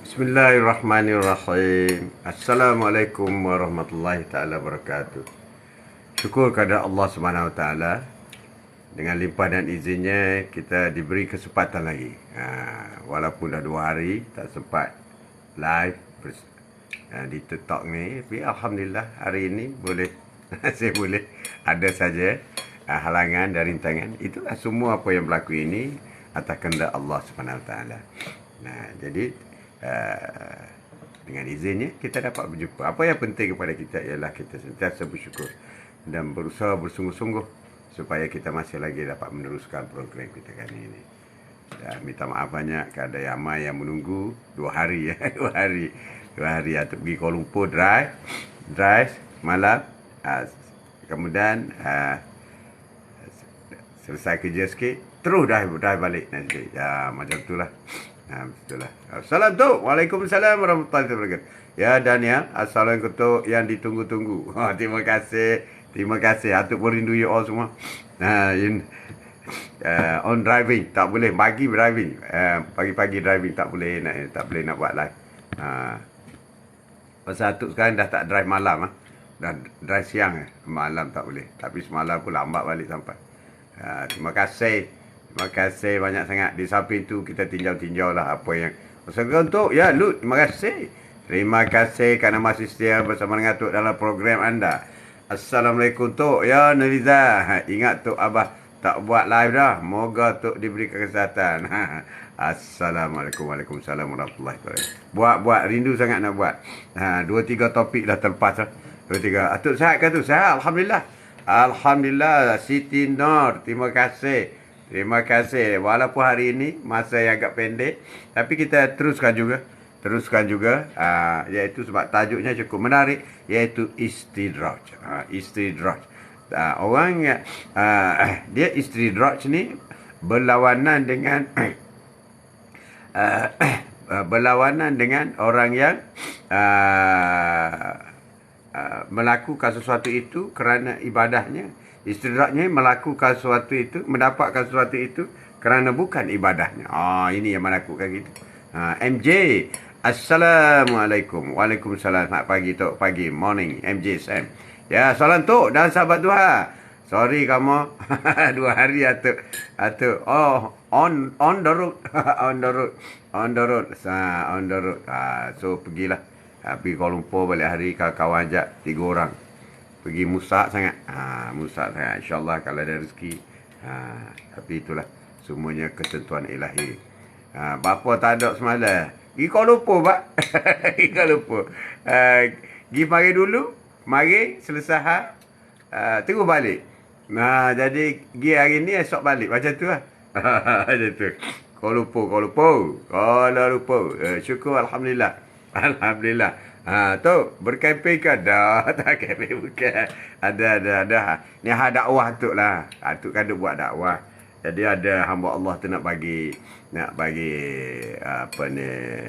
Bismillahirrahmanirrahim. Assalamualaikum warahmatullahi taala wabarakatuh. Syukur kepada Allah Subhanahu wa taala, dengan limpah dan izinnya kita diberi kesempatan lagi. Walaupun dah 2 hari tak sempat live di TikTok ni, tapi alhamdulillah hari ini boleh saya boleh. Ada saja halangan dan rintangan. Itulah semua apa yang berlaku ini atas kehendak Allah Subhanahu wa taala. Jadi dengan izinnya kita dapat berjumpa. Apa yang penting kepada kita ialah kita sentiasa bersyukur dan berusaha bersungguh-sungguh supaya kita masih lagi dapat meneruskan program kita kali ini. Dan minta maaf banyak kepada yang ramai yang menunggu 2 hari ya. 2 hari untuk pergi Kuala Lumpur drive malam. Kemudian selesai kerja sikit terus drive balik nanti. Macam itulah. Betul lah. Assalamualaikum. Waalaikumsalam warahmatullahi wabarakatuh. Ya Daniel, assalamualaikum yang ditunggu-tunggu. Terima kasih. Terima kasih. Atuk merindu you all semua. On driving tak boleh, pagi driving. Pagi-pagi driving tak boleh nak buat live. Pasal Atuk sekarang dah tak drive malam dah drive siang malam tak boleh. Tapi semalam pun lambat balik sampai. Terima kasih banyak sangat. Di samping tu kita tinjau-tinjau lah apa yang untuk ya Lut, terima kasih. Terima kasih kerana masih setia bersama dengan Tok dalam program anda. Assalamualaikum Tok. Ya Neliza, ingat Tok Abah tak buat live dah. Moga Tok diberi kesihatan. Assalamualaikum. Waalaikumsalam warahmatullahi wabarakatuh. Buat rindu sangat nak buat. 2-3 topik dah terlepas dah. 2-3. Atuk sihat ke tu? Sihat, alhamdulillah. Alhamdulillah. Siti Nur, terima kasih. Terima kasih. Walaupun hari ini masa yang agak pendek, tapi kita teruskan juga, iaitu sebab tajuknya cukup menarik, iaitu istidraj. Istidraj. Orang dia istidraj ni berlawanan dengan orang yang melakukan sesuatu itu kerana ibadahnya. Istidrajnya melakukan sesuatu itu, mendapatkan sesuatu itu kerana bukan ibadahnya. Ini yang melakukan gitu. MJ, Assalamualaikum. Waalaikumsalam. Selamat pagi Tok. Pagi, morning. MJ Sam. Ya, salam Tok dan sahabat Duha. Sorry kamu 2 hari Atuk. On the road. On the road. So pergilah. Pergi Kuala Lumpur balik hari, kawan-kawan ajak 3 orang. Pergi musak sangat. InsyaAllah kalau ada rezeki. Tapi itulah semuanya ketentuan ilahi. Bapa tak ada semalam. Pergi Kuala Lumpur, Pak. Pergi Kuala Lumpur. Pergi mari dulu. Mari selesai. Terus balik. Jadi pergi hari ni, esok balik. Macam tu lah. Macam tu. Kuala Lumpur. Syukur, alhamdulillah. Alhamdulillah. Tok, berkempen ke? Dah, tak kempen bukan. Ada. Ni dakwah Tok lah. Tok kan ada buat dakwah. Jadi ada hamba Allah tu nak bagi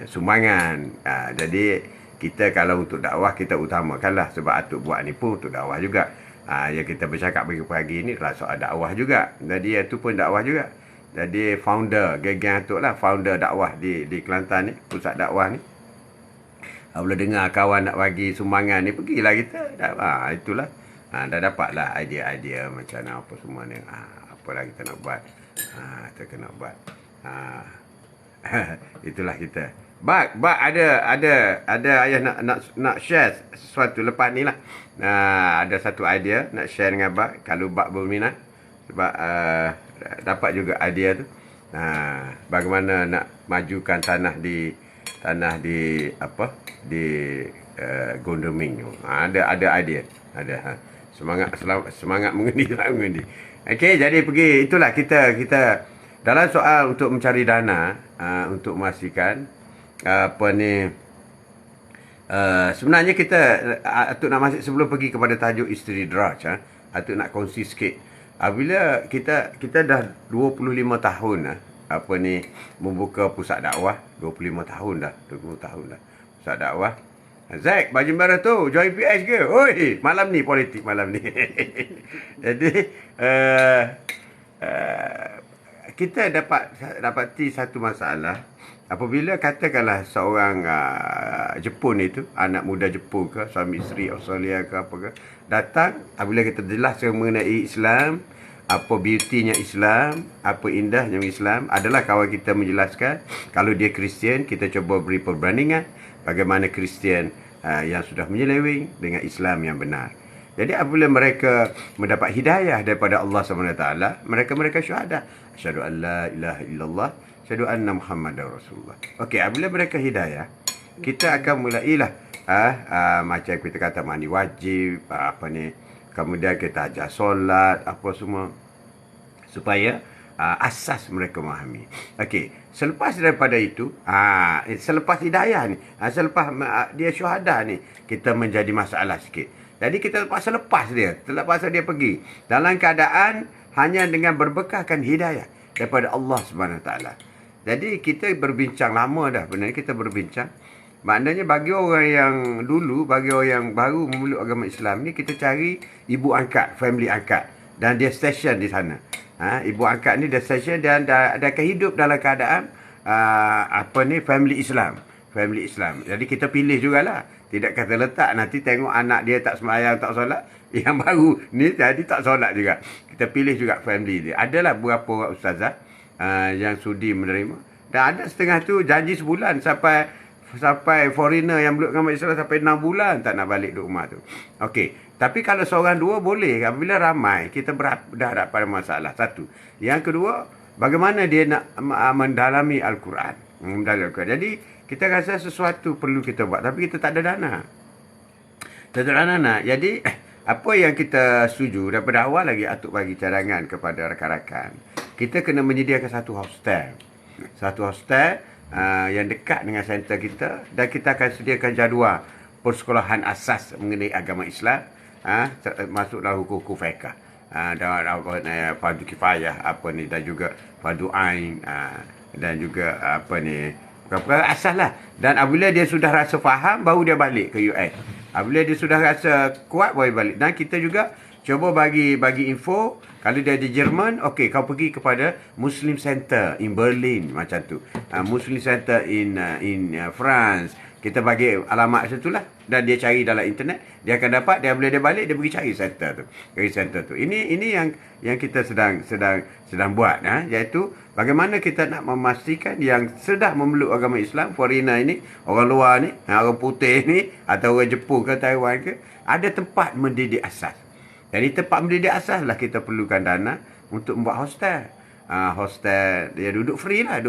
sumbangan. Jadi kita kalau untuk dakwah kita utamakanlah, sebab Tok buat ni pun untuk dakwah juga. Yang kita bercakap pagi-pagi ni adalah soal dakwah juga. Jadi itu pun dakwah juga. Jadi founder geng Tok lah, founder dakwah di Kelantan ni, pusat dakwah ni. Bila dengar kawan nak bagi sumbangan ni, pergilah kita. Itulah. Dah dapatlah idea-idea macam mana apa semua ni. Apalah kita nak buat. Kita kena buat. Itulah kita. Bak ada ayah nak share sesuatu lepas ni lah. Ada satu idea nak share dengan Bak. Kalau Bak berminat. Sebab dapat juga idea tu. Bagaimana nak majukan tanah di Gondoming. Ada idea. Ada. Semangat mengundi. Okey, jadi pergi, itulah kita dalam soal untuk mencari dana untuk memastikan sebenarnya kita Atuk nak masuk sebelum pergi kepada tajuk istidraj. Atuk nak kongsi sikit. Bila kita dah 25 tahun membuka pusat dakwah. 25 tahun dah pusat dakwah. Zack, baju merah tu join PS ke? Oi, malam ni politik malam ni. Jadi kita dapati satu masalah Apabila katakanlah seorang Jepun itu, anak muda Jepun ke, suami isteri Australia ke apa ke, datang, apabila kita jelaskan mengenai Islam, apa beauty-nya Islam, apa indahnya Islam, adalah kawan kita menjelaskan. Kalau dia Kristian, kita cuba beri perbandingan bagaimana Kristian yang sudah menyeleweng dengan Islam yang benar. Jadi apabila mereka mendapat hidayah daripada Allah SWT, mereka syuhada. Asyhadu an la ilaha illallah, asyhadu anna Muhammadar Rasulullah. Okey, apabila mereka hidayah, kita akan mulailah macam kita kata mandi wajib, kemudian kita ajar solat, apa semua, supaya asas mereka memahami. Okey, selepas daripada itu, selepas hidayah ni, selepas dia syuhada ni, kita menjadi masalah sikit. Jadi kita lepas dia pergi dalam keadaan hanya dengan berbekahkan hidayah daripada Allah Subhanahu Taala. Jadi kita berbincang lama dah, benar kita berbincang. Maknanya bagi orang yang dulu, bagi orang yang baru memeluk agama Islam ni, kita cari ibu angkat, family angkat, dan dia station di sana. Ibu angkat ni dia station dan dia akan hidup dalam keadaan family Islam. Family Islam. Jadi kita pilih jugalah. Tidak kata letak nanti tengok anak dia tak sembahyang, tak solat, yang baru ni jadi tak solat juga. Kita pilih juga family dia. Adalah beberapa orang ustazah yang sudi menerima. Dan ada setengah tu janji sebulan sampai foreigner yang belum agama Islam sampai 6 bulan tak nak balik duduk rumah tu. Okey. Tapi kalau seorang dua boleh. Apabila ramai, kita berhadap pada masalah. Satu. Yang kedua, bagaimana dia nak mendalami Al-Quran. Jadi, kita rasa sesuatu perlu kita buat. Tapi kita tak ada dana. Tak ada dana. Jadi, apa yang kita setuju daripada awal lagi Atuk bagi cadangan kepada rakan-rakan. Kita kena menyediakan satu hostel. Satu hostel yang dekat dengan center kita. Dan kita akan sediakan jadual persekolahan asas mengenai agama Islam. Masuk dalam hukum-hukum fiqh. Fardu kifayah dan juga fardu ain, dan juga asas lah. Dan apabila dia sudah rasa faham, baru dia balik ke US. Apabila dia sudah rasa kuat, baru balik. Dan kita juga cuba bagi info. Kalau dia di Jerman, okey, kau pergi kepada Muslim Center in Berlin, macam tu. Muslim Center in France. Kita bagi alamat macam tu lah. Dan dia cari dalam internet, dia akan dapat. Dia bila dia balik, dia pergi cari center tu. Ini yang kita sedang buat, iaitu bagaimana kita nak memastikan yang sudah memeluk agama Islam, foreigner ini, orang luar ni, orang putih ni, atau orang Jepun ke Taiwan ke, ada tempat mendidik asas. Jadi tempat mendidik asas lah kita perlukan dana untuk membuat hostel. Hostel dia duduk free lah,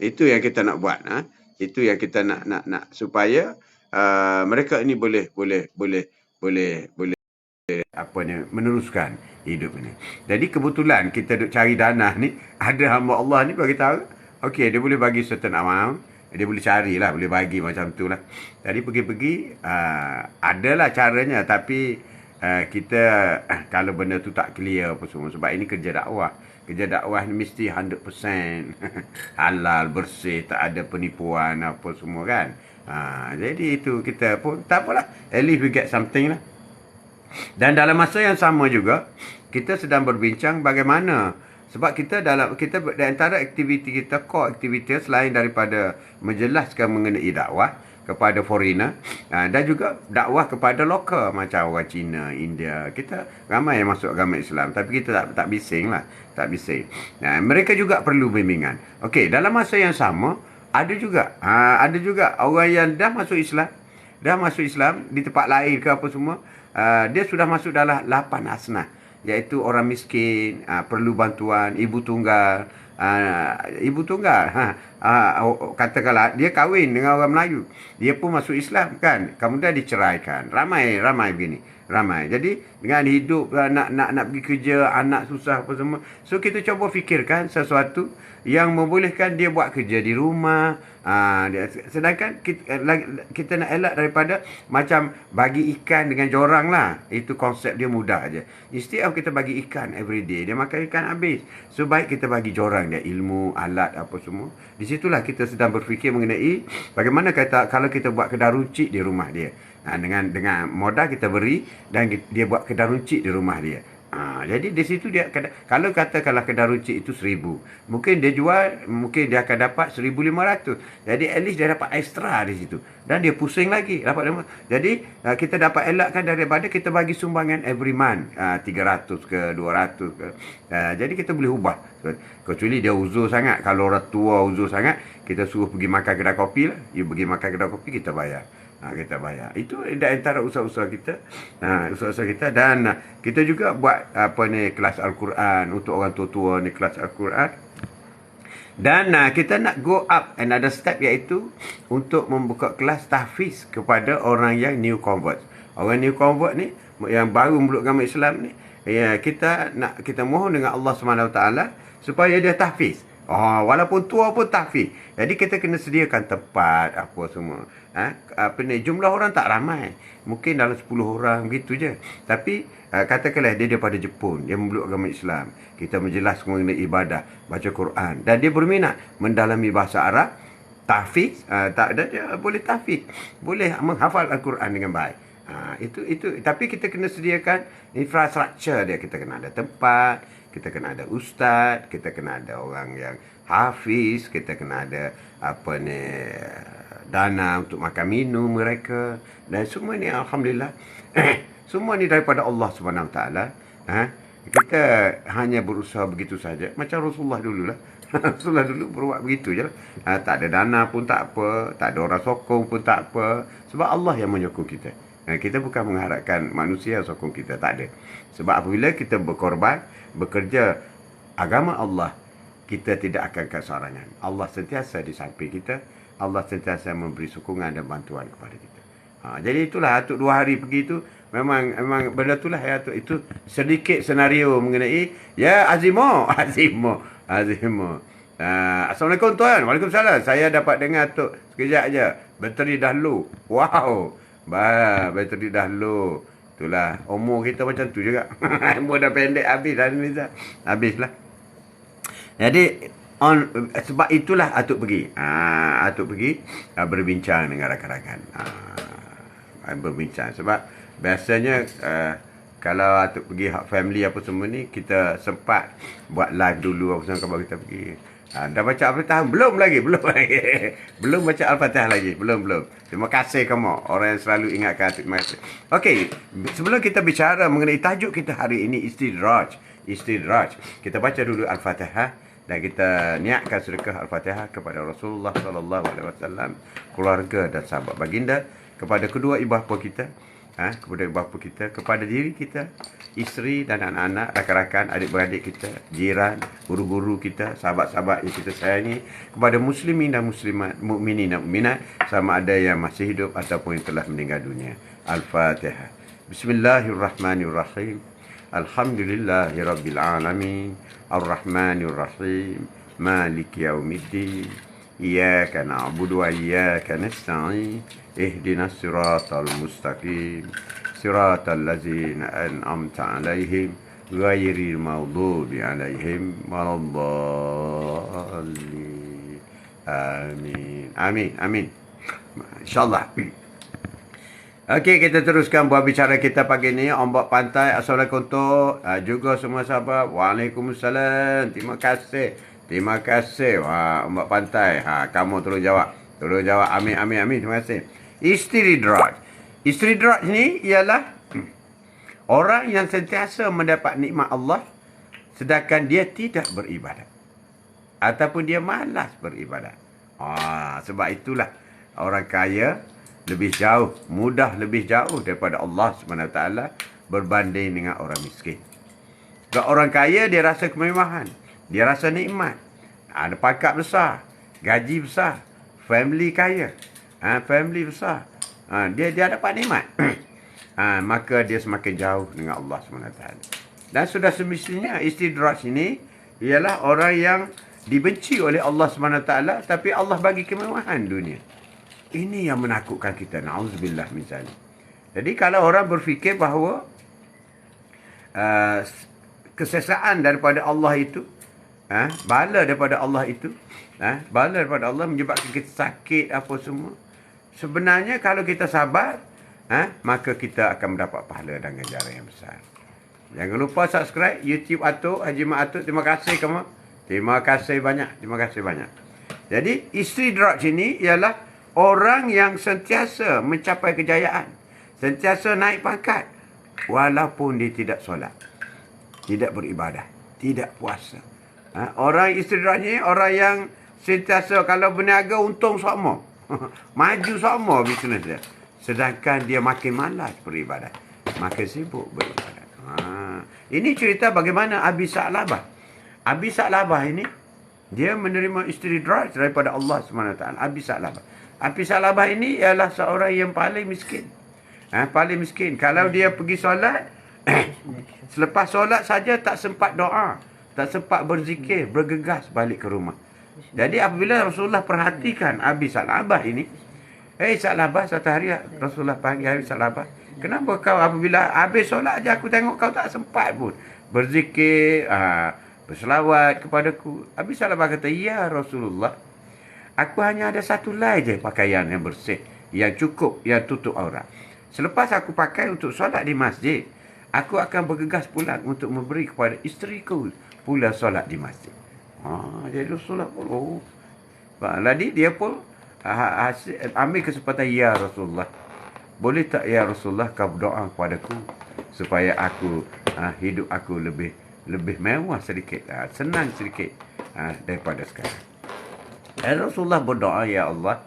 itu yang kita nak buat. Itu yang kita nak supaya mereka ini boleh meneruskan hidup ini. Jadi kebetulan kita duk cari dana ni, ada hamba Allah ni bagi tahu, okey, dia boleh bagi certain amount, dia boleh carilah, boleh bagi macam tu lah. Jadi pergi adalah caranya, tapi kita kalau benda tu tak clear apa semua, sebab ini kerja dakwah. Kerja dakwah ni mesti 100% halal, bersih, tak ada penipuan apa semua kan. Jadi itu kita pun tak apalah, at least we get something lah. Dan dalam masa yang sama juga, kita sedang berbincang bagaimana, sebab kita di antara aktiviti kita, core aktiviti selain daripada menjelaskan mengenai dakwah kepada foreigner, dan juga dakwah kepada lokal macam orang Cina, India. Kita ramai yang masuk agama Islam, tapi kita tak bising lah, tak bising. Mereka juga perlu bimbingan. Okey, dalam masa yang sama ada juga orang yang dah masuk Islam di tempat lain ke apa semua, dia sudah masuk dalam 8 asnaf, iaitu orang miskin, perlu bantuan, ibu tunggal, katakanlah dia kahwin dengan orang Melayu, dia pun masuk Islam kan, kemudian diceraikan. Ramai begini, ramai. Jadi dengan hidup nak pergi kerja, anak susah apa semua. So kita cuba fikirkan sesuatu yang membolehkan dia buat kerja di rumah. Sedangkan kita nak elak daripada macam bagi ikan dengan jorang lah. Itu konsep dia mudah aja. Instead of kita bagi ikan every day, dia makan ikan habis. So baik kita bagi jorang dia, ilmu, alat apa semua. Di situlah kita sedang berfikir mengenai bagaimana kalau kita buat kedai runcit di rumah dia. Dengan modal kita beri dan dia buat kedai runcit di rumah dia. Jadi di situ dia kalau katakanlah kedai runcit itu 1,000, mungkin dia jual, mungkin dia akan dapat 1,500. Jadi at least dia dapat extra di situ. Dan dia pusing lagi dapat. Jadi kita dapat elakkan daripada kita bagi sumbangan every month, 300 ke 200 ke. Jadi kita boleh ubah. Kecuali dia uzur sangat. Kalau orang tua uzur sangat, kita suruh pergi makan kedai kopi lah. You pergi makan kedai kopi, kita bayar. Kita bayar. Itu antara usaha-usaha kita. Usaha-usaha kita. Dan kita juga buat kelas Al-Quran untuk orang tua-tua ni, kelas Al-Quran. Dan kita nak go up another step, iaitu untuk membuka kelas tahfiz kepada orang yang new convert. Orang new convert ni yang baru meluk agama Islam ni, kita mohon dengan Allah SWT supaya dia tahfiz. Walaupun tua pun tahfiz. Jadi kita kena sediakan tempat apa semua. Jumlah orang tak ramai. Mungkin dalam 10 orang begitu je. Tapi katakanlah dia daripada Jepun, dia memeluk agama Islam. Kita menjelaskan mengenai ibadah, baca Quran, dan dia berminat mendalami bahasa Arab, tahfiz, dia boleh tahfiz, boleh menghafal Al-Quran dengan baik. Itu tapi kita kena sediakan infrastruktur dia. Kita kena ada tempat, kita kena ada ustaz, kita kena ada orang yang hafiz, kita kena ada dana untuk makan minum mereka, dan semua ni alhamdulillah semua ni daripada Allah Subhanahu taala. Kita hanya berusaha begitu saja, macam Rasulullah dululah. Rasulullah dulu berbuat begitu je lah. Tak ada dana pun tak apa, tak ada orang sokong pun tak apa, sebab Allah yang menyokong kita. Kita bukan mengharapkan manusia sokong kita, tak ada. Sebab apabila kita berkorban, bekerja agama Allah, kita tidak akan kesorangan. Allah sentiasa di samping kita. Allah sentiasa memberi sokongan dan bantuan kepada kita. Jadi itulah Atuk 2 hari pergi tu, memang benda itulah ya Atuk. Itu sedikit senario mengenai Azimo. Assalamualaikum tuan. Waalaikumsalam. Saya dapat dengar Atuk sekejap aja. Bateri dah low. Wow. Bateri dah low. Itulah umur kita macam tu juga. Umur dah pendek habis dah ni dah. Habislah. Jadi sebab itulah Atuk pergi. Atuk pergi berbincang dengan rakan-rakan. Berbincang sebab biasanya kalau Atuk pergi family apa semua ni, kita sempat buat live dulu apa semua kalau kita pergi. Dah baca Al-Fatihah? Belum lagi. Belum baca Al-Fatihah lagi. Belum. Terima kasih kamu, orang yang selalu ingatkan. Terima kasih. Okey, sebelum kita bicara mengenai tajuk kita hari ini, Istidraj. Kita baca dulu Al-Fatihah. Dan kita niatkan sedekah Al-Fatihah kepada Rasulullah SAW, keluarga dan sahabat baginda, kepada kedua ibu bapa kita, kepada diri kita, isteri dan anak-anak, rakan-rakan, adik-beradik kita, jiran, guru-guru kita, sahabat-sahabat yang kita sayangi, kepada muslimin dan muslimat, mukminin dan mukminat, sama ada yang masih hidup ataupun yang telah meninggal dunia. Al-Fatihah. Bismillahirrahmanirrahim. Alhamdulillahirabbil alamin. Ar-Rahmanir Rahim. Maliki yaumiddin. Iyyaka na'budu wa iyyaka nasta'in. Ihdinas siratal mustaqim. Siratal ladzina an'amta 'alaihim ghairil maghdubi 'alaihim waladdallin. Amin. Insyaallah. Okey, kita teruskan buat bicara kita pagi ni. Ombak pantai. Assalamualaikum Tok. Juga semua sahabat. Waalaikumsalam. Terima kasih. Ombak pantai. Kamu tolong jawab. Amin. Terima kasih. Istidraj ni ialah orang yang sentiasa mendapat nikmat Allah sedangkan dia tidak beribadat, ataupun dia malas beribadat. Sebab itulah orang kaya lebih jauh daripada Allah SWT berbanding dengan orang miskin. Sebab orang kaya dia rasa kemewahan, dia rasa nikmat, ada pangkat besar, gaji besar, family kaya, family besar, dia dapat nikmat. Maka dia semakin jauh dengan Allah SWT. Dan sudah semestinya istidraj ini ialah orang yang dibenci oleh Allah SWT, tapi Allah bagi kemewahan dunia. Ini yang menakutkan kita. Na'udzubillah misalnya. Jadi kalau orang berfikir bahawa kesesaan daripada Allah itu, bala daripada Allah itu, bala daripada Allah menyebabkan kita sakit apa semua. Sebenarnya kalau kita sabar, maka kita akan mendapat pahala dan ganjaran yang besar. Jangan lupa subscribe YouTube Atuk, Haji Mat Atuk. Terima kasih kamu. Terima kasih banyak. Terima kasih banyak. Jadi, istidraj ini ialah orang yang sentiasa mencapai kejayaan. Sentiasa naik pangkat. Walaupun dia tidak solat. Tidak beribadah. Tidak puasa. Orang istidraj ni, orang yang sentiasa kalau berniaga untung sama. Maju sama bisnes dia. Sedangkan dia makin malas beribadah. Makin sibuk beribadah. Ini cerita bagaimana Abi Sa'labah. Abi Sa'labah ini, dia menerima istidraj daripada Allah SWT. Abi Sa'labah. Abi Sa'labah ini ialah seorang yang paling miskin. Paling miskin. Kalau dia pergi solat, selepas solat saja tak sempat doa. Tak sempat berzikir, bergegas balik ke rumah. Jadi apabila Rasulullah perhatikan Abi Sa'labah ini, Sa'labah, satu hari Rasulullah panggil Abi Sa'labah. Kenapa kau apabila habis solat aja aku tengok kau tak sempat pun berzikir, berselawat kepadaku. Abi Sa'labah kata, ya Rasulullah, aku hanya ada satu helai je pakaian yang bersih, yang cukup, yang tutup aurat. Selepas aku pakai untuk solat di masjid, aku akan bergegas pulang untuk memberi kepada isteriku pula solat di masjid. Jadi Rasulullah pun, jadi dia pun ambil kesempatan, ya Rasulullah, boleh tak ya Rasulullah kau berdoa kepadaku supaya aku hidup aku lebih mewah sedikit, senang sedikit daripada sekarang. Dan Rasulullah berdoa, ya Allah,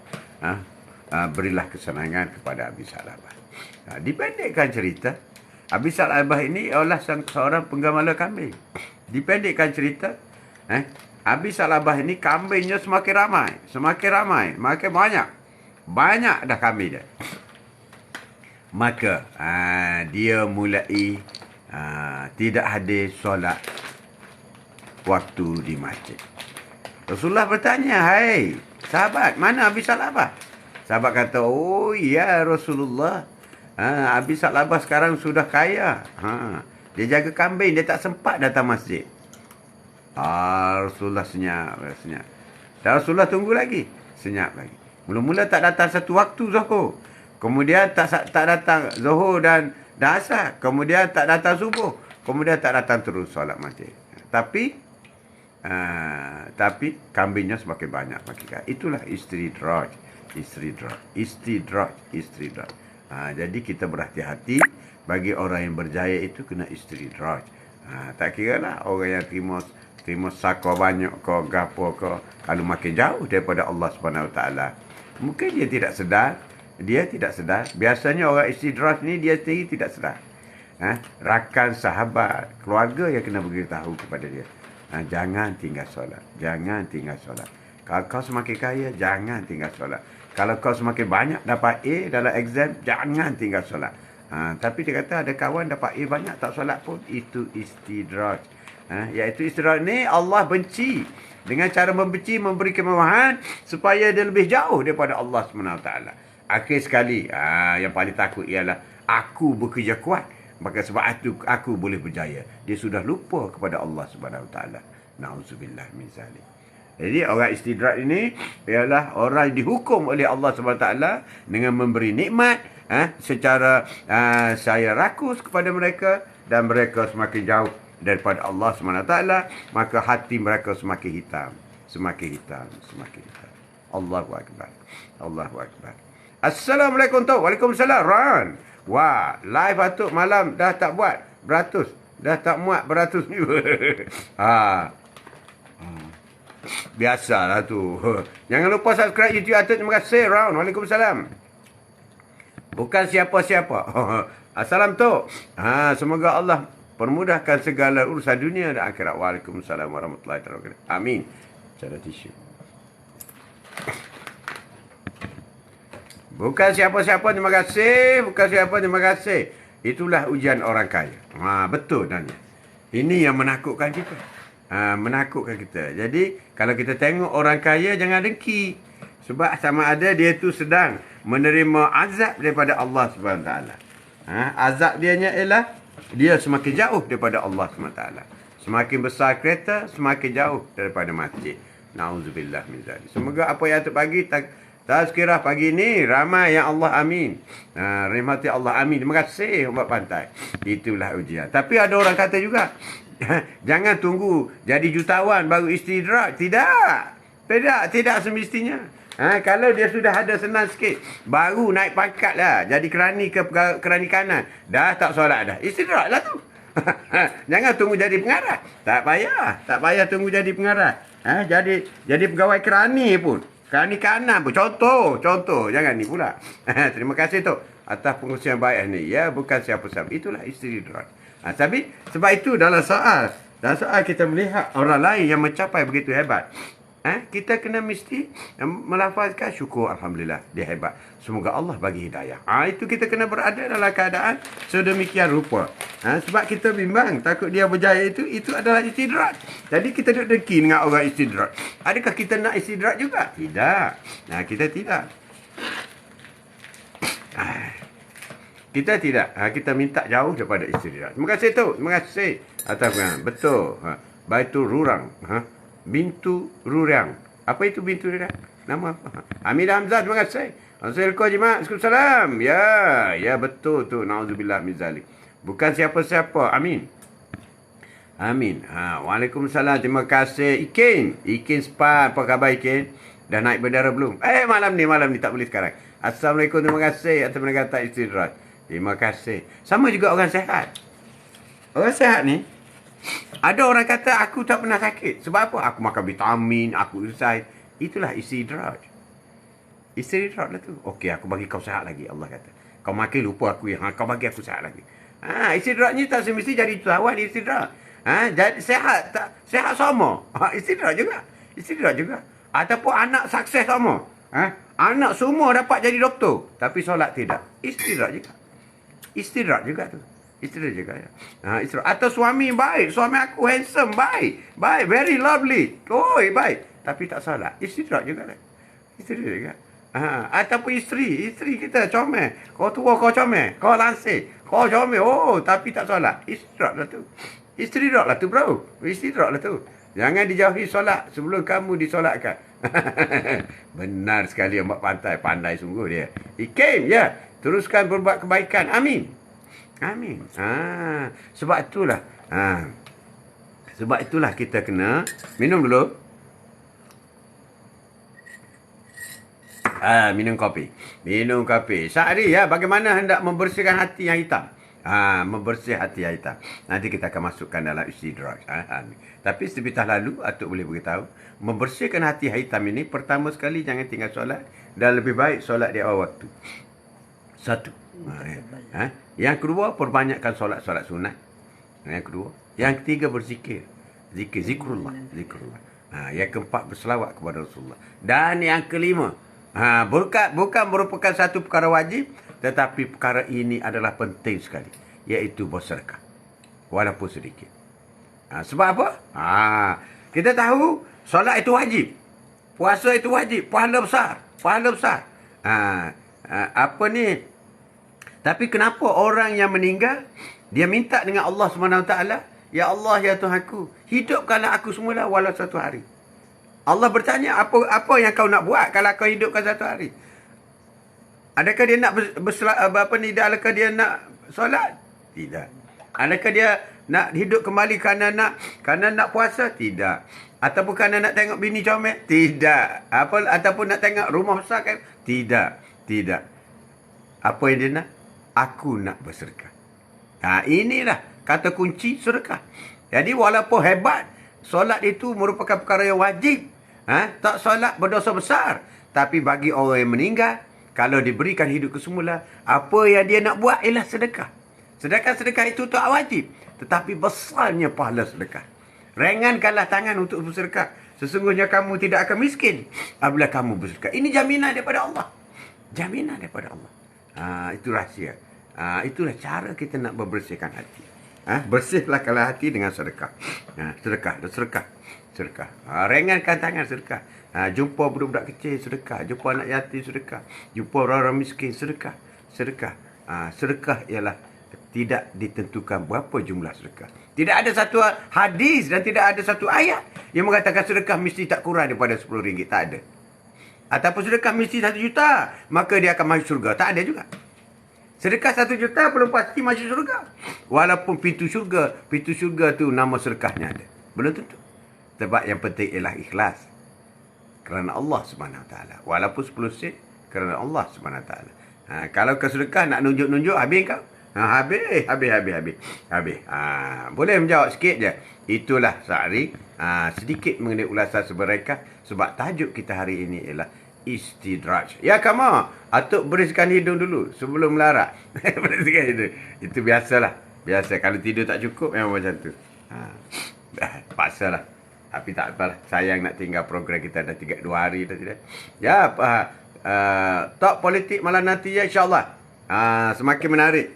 berilah kesenangan kepada Abi Sa'labah. Dipendekkan cerita, Abi Sa'labah ini adalah seorang penggembala kambing. Dipendekkan cerita, Abi Sa'labah ini kambingnya semakin ramai, makin banyak dah kambing dia. Maka dia mulai tidak hadir solat waktu di masjid. Rasulullah bertanya, hai sahabat, mana Abi Sa'labah? Sahabat kata, oh ya Rasulullah, Abi Sa'labah sekarang sudah kaya. Dia jaga kambing, dia tak sempat datang masjid. Rasulullah senyap. Dan Rasulullah tunggu lagi, senyap lagi. Mula-mula tak datang satu waktu Zuhur. Kemudian tak datang Zuhur dan asar. Kemudian tak datang subuh. Kemudian tak datang terus solat masjid. Tapi kambingnya semakin banyak. Itulah istidraj. Jadi kita berhati-hati. Bagi orang yang berjaya itu kena istidraj. Tak kira lah orang yang terima saka banyak ke gapo ke, kalau makin jauh daripada Allah SWT, mungkin dia tidak sedar. Biasanya orang istidraj ni dia sendiri tidak sedar. Rakan, sahabat, keluarga yang kena beritahu kepada dia. Jangan tinggal solat. Kalau kau semakin kaya, jangan tinggal solat. Kalau kau semakin banyak dapat A dalam exam, jangan tinggal solat. Tapi dia kata ada kawan dapat A banyak tak solat pun, itu istidraj. Iaitu istidraj ni Allah benci. Dengan cara membenci, memberi kemewahan supaya dia lebih jauh daripada Allah SWT. Akhir sekali, yang paling takut ialah aku bekerja kuat, maka sebab itu aku boleh berjaya. Dia sudah lupa kepada Allah SWT. Na'udzubillah min zalik. Jadi orang istidraj ini ialah orang yang dihukum oleh Allah SWT dengan memberi nikmat secara saya rakus kepada mereka, dan mereka semakin jauh daripada Allah SWT, maka hati mereka semakin hitam. Allahu Akbar. Assalamualaikum tu. Waalaikumsalam. Ran. Wah, live Atuk malam dah tak buat beratus. Dah tak muat beratus ni. Biasalah tu. Jangan lupa subscribe YouTube Atuk. Terima kasih. Ran. Waalaikumsalam. Bukan siapa-siapa. Assalam tu. Semoga Allah permudahkan segala urusan dunia dan akhirat. Waalaikumsalam warahmatullahi wabarakatuh. Amin. Cara tisu. Bukan siapa-siapa, terima kasih. Itulah ujian orang kaya. Betul nanya. Ini yang menakutkan kita. Jadi, kalau kita tengok orang kaya, jangan dengki. Sebab sama ada dia tu sedang menerima azab daripada Allah SWT. Azab dianya ialah dia semakin jauh daripada Allah SWT. Semakin besar kereta, semakin jauh daripada masjid. Na'udzubillah min zalik. Semoga apa yang Atuk bagi Tazkirah pagi ni ramai yang Allah amin. Rahmati Allah amin. Terima kasih Umat Pantai. Itulah ujian. Tapi ada orang kata juga, jangan tunggu jadi jutawan baru istidrak. Tidak semestinya. Kalau dia sudah ada senang sikit, baru naik pangkat lah. Jadi kerani ke kerani kanan. Dah tak solat dah. Istidrak lah tu. Jangan tunggu jadi pengarah. Tak payah tunggu jadi pengarah. Jadi pegawai kerani pun. Kerani kanan pun. Contoh. Jangan ni pula. Terima kasih tu atas pengusian baik ni. Ya, bukan siapa-siapa. Itulah istidrak. Tapi sebab itu dalam soal kita melihat orang lain yang mencapai begitu hebat. Kita kena mesti melafazkan syukur, alhamdulillah, dia hebat. Semoga Allah bagi hidayah. Itu kita kena berada dalam keadaan sedemikian rupa. Sebab kita bimbang, takut dia berjaya itu adalah istidrak. Jadi kita duduk dengki dengan orang istidrak. Adakah kita nak istidrak juga? Tidak. Kita tidak. Kita tidak. Kita minta jauh daripada istidrak. Terima kasih tu. Terima kasih atas betul. Baitul Rurang. Bintu Rurang. Apa itu Bintu Rurang? Nama apa? Hamid Hamzah, terima kasih. Assalamualaikum jemaah. Waalaikumsalam. Ya betul tu. Nauzubillah min zalik. Bukan siapa-siapa. Amin. Waalaikumsalam. Terima kasih. Ikin Span. Apa khabar Ikin? Dah naik bendera belum? Malam ni tak boleh sekarang. Assalamualaikum. Terima kasih atas pendengar istidrak. Terima kasih. Sama juga orang sihat. Orang sihat ni, ada orang kata aku tak pernah sakit. Sebab apa? Aku makan vitamin, aku exercise. Itulah istidrak. Istidrak lah tu. Okey, aku bagi kau sihat lagi, Allah kata. Kau makin lupa aku yang kau bagi aku sihat lagi. Istidrak ni tak semesti jadi tuawan istidrak. Jadi sihat sama. Istidrak juga. Ataupun anak sukses sama. Anak semua dapat jadi doktor, tapi solat tidak. Istidrak juga tu. Isteri juga ya. Isteri. Atau suami baik. Suami aku handsome. Baik. Very lovely. Baik. Tapi tak salah. Isteri juga. Ataupun isteri kita comel. Kau tua kau comel. Kau lansir. Kau comel. Tapi tak salah. Isteri lah tu bro. Isteri lah tu. Jangan dijauhi solat sebelum kamu disolatkan. Benar sekali Umat Pantai. Pandai sungguh dia. Ikim ya. Teruskan berbuat kebaikan. Amin. Sebab itulah kita kena minum dulu. Minum kopi. Sehari ya, bagaimana hendak membersihkan hati yang hitam. Membersih hati yang hitam. Nanti kita akan masukkan dalam istidrak. Tapi sebentar lalu Atuk boleh beritahu, membersihkan hati yang hitam ini, pertama sekali jangan tinggal solat, dan lebih baik solat di awal waktu. Satu. Yang kedua, perbanyakkan solat sunat. Yang kedua. Yang ketiga, berzikir. Zikrullah. Yang keempat, berselawat kepada Rasulullah. Dan yang kelima, bukan merupakan satu perkara wajib, tetapi perkara ini adalah penting sekali, iaitu bersedekah. Walaupun sedikit. Sebab apa? Kita tahu solat itu wajib. Puasa itu wajib. Pahala besar. Tapi kenapa orang yang meninggal, dia minta dengan Allah SWT, ya Allah, ya Tuhanku, hidupkanlah aku semula walau satu hari. Allah bertanya, apa yang kau nak buat kalau kau hidupkan satu hari? Adakah dia nak adakah dia nak solat? Tidak. Adakah dia nak hidup kembali kerana nak puasa? Tidak. Ataupun kerana nak tengok bini comel? Tidak. Ataupun nak tengok rumah besar kan? Tidak. Apa yang dia nak? Aku nak bersedekah. Inilah kata kunci sedekah. Jadi walaupun hebat, solat itu merupakan perkara yang wajib. Tak solat berdosa besar. Tapi bagi orang yang meninggal, kalau diberikan hidup kesemula, apa yang dia nak buat ialah sedekah. Sedekah itu tak wajib, tetapi besarnya pahala sedekah. Ringankanlah tangan untuk bersedekah. Sesungguhnya kamu tidak akan miskin apabila kamu bersedekah. Ini jaminan daripada Allah. Itu rahsia. Itulah cara kita nak membersihkan hati. Bersihlah kalau hati dengan sedekah. Sedekah. Ringankan tangan, sedekah. Jumpa budak-budak kecil, sedekah. Jumpa anak yatim, sedekah. Jumpa orang-orang miskin, sedekah. Sedekah ialah tidak ditentukan berapa jumlah sedekah. Tidak ada satu hadis dan tidak ada satu ayat yang mengatakan sedekah mesti tak kurang daripada RM10. Tak ada. Ataupun sedekah mesti 1 juta, maka dia akan masuk syurga. Tak ada juga. Sedekah 1 juta belum pasti masuk syurga. Walaupun pintu syurga tu nama sedekahnya ada. Belum tentu. Sebab yang penting ialah ikhlas. Kerana Allah SWT. Walaupun 10 sen, kerana Allah SWT. Kalau kau sedekah nak nunjuk-nunjuk, habis kau. Habis. Boleh menjawab sikit je. Itulah Sa'ri. Sedikit mengenai ulasan semereka. Sebab tajuk kita hari ini ialah istidraj. Ya, kamu. Atuk bereskan hidung dulu sebelum melarat. Bereskan hidung. Itu biasalah. Biasa. Kalau tidur tak cukup, memang macam tu. Paksalah. Tapi tak apalah. Sayang nak tinggal program kita dah 2 hari dah tidak. Ya, talk politik malam nanti ya, insyaAllah. Semakin menarik.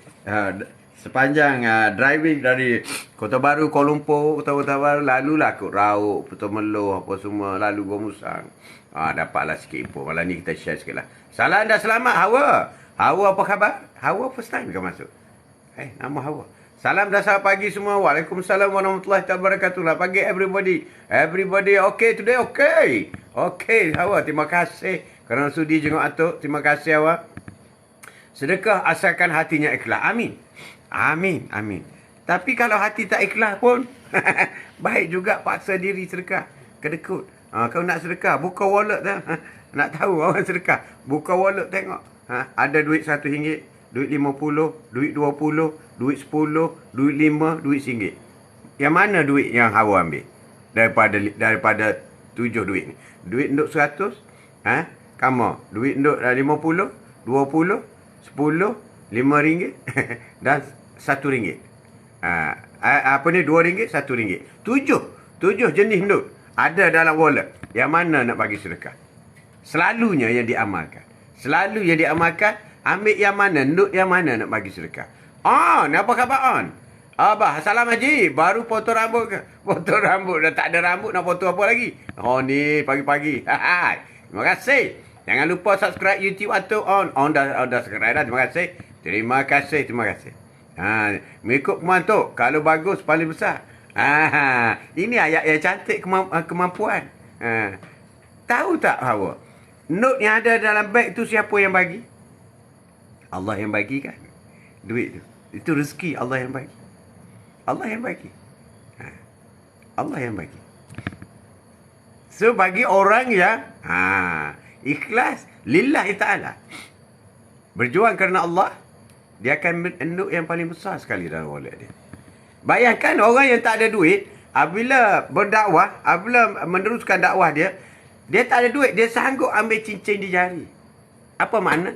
Sepanjang driving dari Kota Baru, Kuala Lumpur, Kota Baru, lalulah Kut Rauk, Pulau Meloh, apa semua, lalu Gua Musang. Dapatlah sikit info. Malam ni kita share sikit lah. Salam dan selamat, Hawa. Hawa apa khabar? Hawa first time kau masuk? Nama Hawa. Salam dan selamat pagi semua. Waalaikumsalam warahmatullahi wabarakatuh. Selamat pagi everybody. Everybody okay today? Okay. Okay, Hawa. Terima kasih kerana sudi jenguk atuk. Terima kasih, Hawa. Sedekah asalkan hatinya ikhlas. Amin. Tapi kalau hati tak ikhlas pun, baik juga paksa diri sedekah. Kedekut. Kau nak sedekah, buka wallet dah. Nak tahu orang sedekah, buka wallet tengok. Ada duit RM1, duit RM50, duit RM20, duit RM10, duit RM5, duit RM1. Yang mana duit yang Hawa ambil? Daripada 7 duit ni. Duit nduk 100, kamu. Duit nduk RM50, RM20, RM10, RM5 dan RM1. Apa ni, RM2, RM1. 7 jenis nduk ada dalam wallet. Yang mana nak bagi sedekah? Selalunya yang diamalkan. Ambil yang mana, nduk yang mana nak bagi sedekah. Apa khabar on? Abah, salam Haji. Baru potong rambut ke? Potong rambut. Dah tak ada rambut, nak potong apa lagi? Ni pagi-pagi. Terima kasih. Jangan lupa subscribe YouTube Atuk On. On dah subscribe dah. Terima kasih. Mengikut kemampuan. Kalau bagus, paling besar. Ini ayat yang cantik kemampuan. Tahu tak, Hawa? Note yang ada dalam beg tu siapa yang bagi? Allah yang bagi kan? Duit tu. Itu rezeki Allah yang bagi. Allah yang bagi. So, bagi orang yang ikhlas lillahi ta'ala, berjuang kerana Allah, dia akan menduk yang paling besar sekali dalam wallet dia. Bayangkan orang yang tak ada duit, apabila berdakwah, apabila meneruskan dakwah dia tak ada duit, dia sanggup ambil cincin di jari. Apa makna?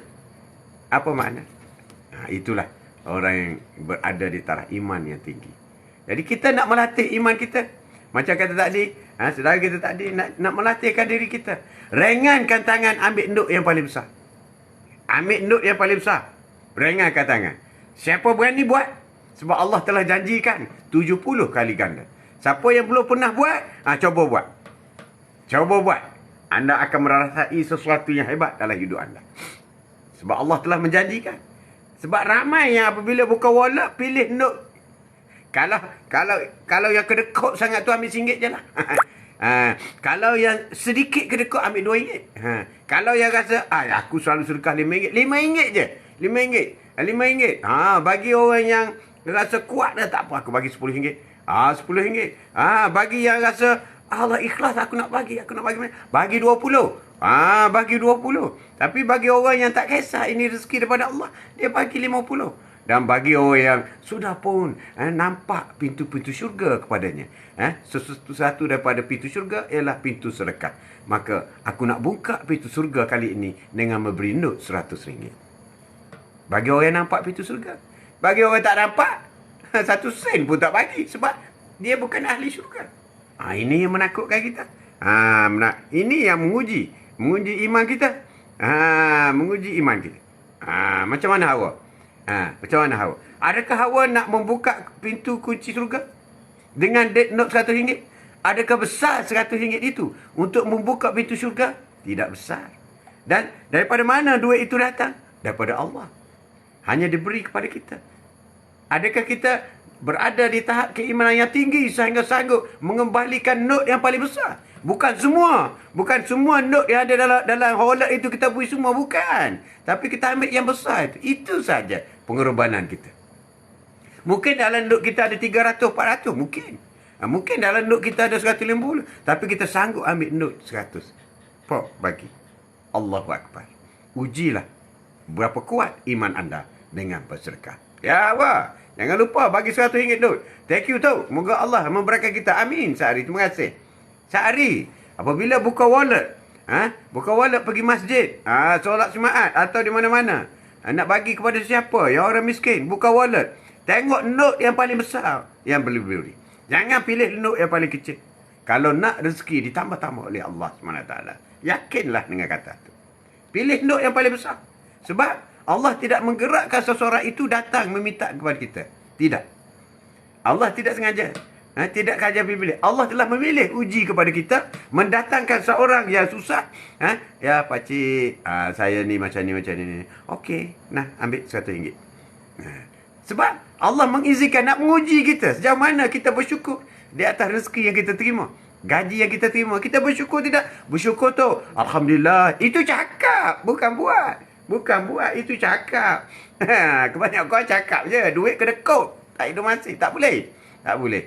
Itulah orang yang berada di taraf iman yang tinggi. Jadi kita nak melatih iman kita. Macam kata tadi, saudara kita tadi, nak melatihkan diri kita. Ringankan tangan, ambil nduk yang paling besar. Ringankan tangan. Siapa berani buat? Sebab Allah telah janjikan 70 kali ganda. Siapa yang belum pernah buat, cuba buat. Anda akan merasai sesuatu yang hebat dalam hidup anda. Sebab Allah telah menjanjikan. Sebab ramai yang apabila buka wallet, pilih nduk. Kalau yang kedekut sangat tu, ambil RM1 je lah. Kalau yang sedikit kedekut, ambil RM2. Kalau yang rasa, aku selalu sedekah RM5. RM5 je. RM5. Bagi orang yang rasa kuat dah, tak apa, aku bagi RM10. RM10. Bagi yang rasa Allah ikhlas, aku nak bagi bagi RM20. Bagi RM20. Tapi bagi orang yang tak kisah ini rezeki daripada Allah, dia bagi RM50. Dan bagi orang yang sudah pun nampak pintu-pintu syurga kepadanya, satu daripada pintu syurga ialah pintu sedekah. Maka aku nak buka pintu syurga kali ini dengan memberi not RM100. Bagi orang yang nampak pintu syurga. Bagi orang yang tak nampak, 1 sen pun tak bagi. Sebab dia bukan ahli syurga. Ini yang menakutkan kita. Ini yang menguji iman kita. Macam mana Hawa? Adakah Hawa nak membuka pintu kunci syurga dengan note RM100? Adakah besar RM100 itu untuk membuka pintu syurga? Tidak besar. Dan daripada mana duit itu datang? Daripada Allah. Hanya diberi kepada kita. Adakah kita berada di tahap keimanan yang tinggi sehingga sanggup mengembalikan note yang paling besar Bukan semua. Bukan semua note yang ada dalam wallet itu kita beri semua. Bukan. Tapi kita ambil yang besar itu. Itu saja pengorbanan kita. Mungkin dalam note kita ada 300, 400. Mungkin. Mungkin dalam note kita ada 150. Tapi kita sanggup ambil note 100. Pok bagi. Allahu Akbar. Ujilah berapa kuat iman anda dengan bersedekah. Ya Allah. Jangan lupa bagi RM100 note. Thank you tau. Moga Allah memberkati kita. Amin. Sehari. Terima kasih. Sehari. Apabila buka wallet. Buka wallet pergi masjid. Solat Jumaat. Atau di mana-mana. Nak bagi kepada siapa? Yang orang miskin. Buka wallet. Tengok note yang paling besar. Yang beli-beli. Jangan pilih note yang paling kecil. Kalau nak rezeki ditambah-tambah oleh Allah SWT. Yakinlah dengan kata itu. Pilih note yang paling besar. Sebab Allah tidak menggerakkan seseorang itu datang meminta kepada kita. Tidak. Allah tidak sengaja. Tidak saja pilih. Allah telah memilih uji kepada kita. Mendatangkan seorang yang susah. Ya pakcik. Saya ni macam ni. Okey. Nah ambil RM100. Sebab Allah mengizinkan nak menguji kita. Sejauh mana kita bersyukur di atas rezeki yang kita terima. Gaji yang kita terima. Kita bersyukur tidak? Bersyukur tu. Alhamdulillah. Itu cakap. Bukan buat. Bukan buat, itu cakap. Kebanyakan kau cakap je. Duit kena kod. Tak hidup masih. Tak boleh. Tak boleh.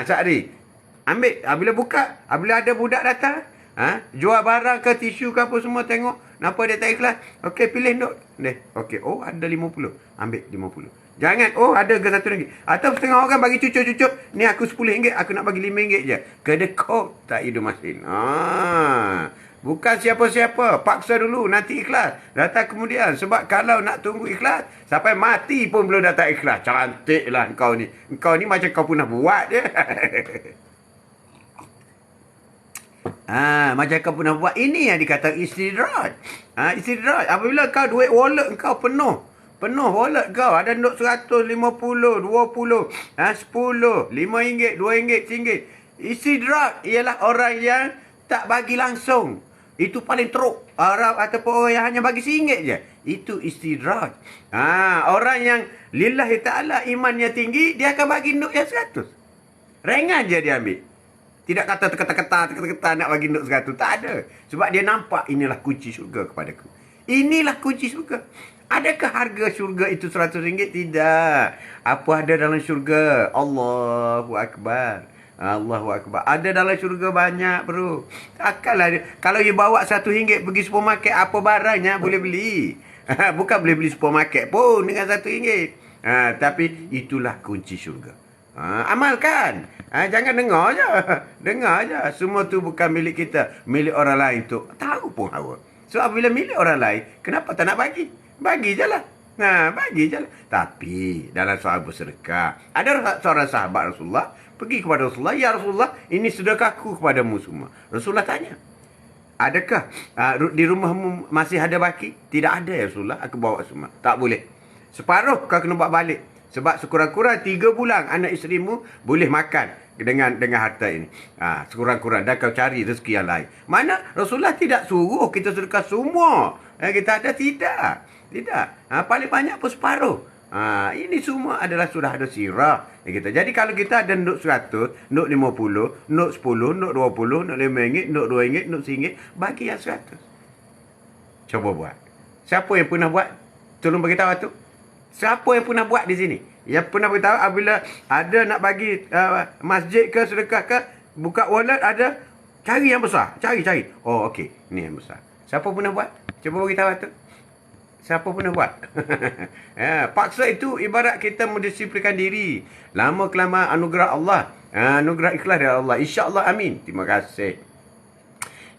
Sehari. Ambil. Bila buka. Bila ada budak datang. Jual barang ke tisu ke apa semua tengok. Kenapa dia tak ikhlas? Okey, pilih note. Okey. Oh, ada 50. Ambil 50. Jangan. Oh, ada ke RM1. Atau setengah orang bagi cucuk-cucuk. Ni aku RM10. Aku nak bagi RM5 je. Kena kod. Tak hidup masih. Bukan siapa-siapa. Paksa dulu. Nanti ikhlas. Datang kemudian. Sebab kalau nak tunggu ikhlas. Sampai mati pun belum datang ikhlas. Cantiklah kau ni. Kau ni macam kau pernah buat je. Macam kau pernah buat. Ini yang dikatakan istidraj. Istidraj. Apabila kau duit wallet kau penuh. Penuh wallet kau. Ada note 100, 50, 20, 10, RM5, RM2, RM1. Istidraj ialah orang yang tak bagi langsung. Itu paling teruk. Arab ataupun orang yang hanya bagi RM1 je. Itu istidraj. Orang yang lillahi ta'ala imannya tinggi, dia akan bagi note yang 100. Ringan je dia ambil. Tidak kata terketa nak bagi note 100. Tak ada. Sebab dia nampak inilah kunci syurga kepadaku. Inilah kunci syurga. Adakah harga syurga itu RM100? Tidak. Apa ada dalam syurga? Allahu Akbar. Allahu Akbar. Ada dalam syurga banyak bro. Takkanlah kalau you bawa RM1 pergi supermarket, apa barangnya boleh beli. Bukan boleh beli supermarket pun dengan RM1. Tapi itulah kunci syurga. Amalkan. Jangan dengar je. Dengar je. Semua tu bukan milik kita. Milik orang lain tu. Tahu pun awak. So apabila milik orang lain, kenapa tak nak bagi? Bagi je lah. Bagi je lah. Tapi dalam soal bersedekah, ada seorang sahabat Rasulullah pergi kepada Rasulullah, ya Rasulullah, ini sedekahku kepadamu semua. Rasulullah tanya, adakah di rumahmu masih ada baki? Tidak ada ya Rasulullah, aku bawa semua. Tak boleh. Separuh kau kena bawa balik. Sebab sekurang-kurang 3 bulan anak isterimu boleh makan dengan harta ini. Sekurang-kurang dan kau cari rezeki yang lain. Mana Rasulullah tidak suruh kita sedekah semua. Kita ada tidak. Paling banyak pun separuh. Ini semua adalah sudah ada sirah kita. Jadi kalau kita ada note 100, note 50, note 10, note 20, note RM5, note RM2, note RM1, bagi yang 100. Cuba buat. Siapa yang pernah buat? Tolong beritahu tu. Siapa yang pernah buat di sini? Yang pernah beritahu apabila ada nak bagi masjid ke sedekah ke, buka wallet ada, cari yang besar. Cari. Oh okey, ni yang besar. Siapa pernah buat? Cuba beritahu tu. Siapa pernah buat? Paksa itu ibarat kita mendisiplinkan diri. Lama kelamaan anugerah Allah. Anugerah ikhlas dari Allah. InsyaAllah amin. Terima kasih.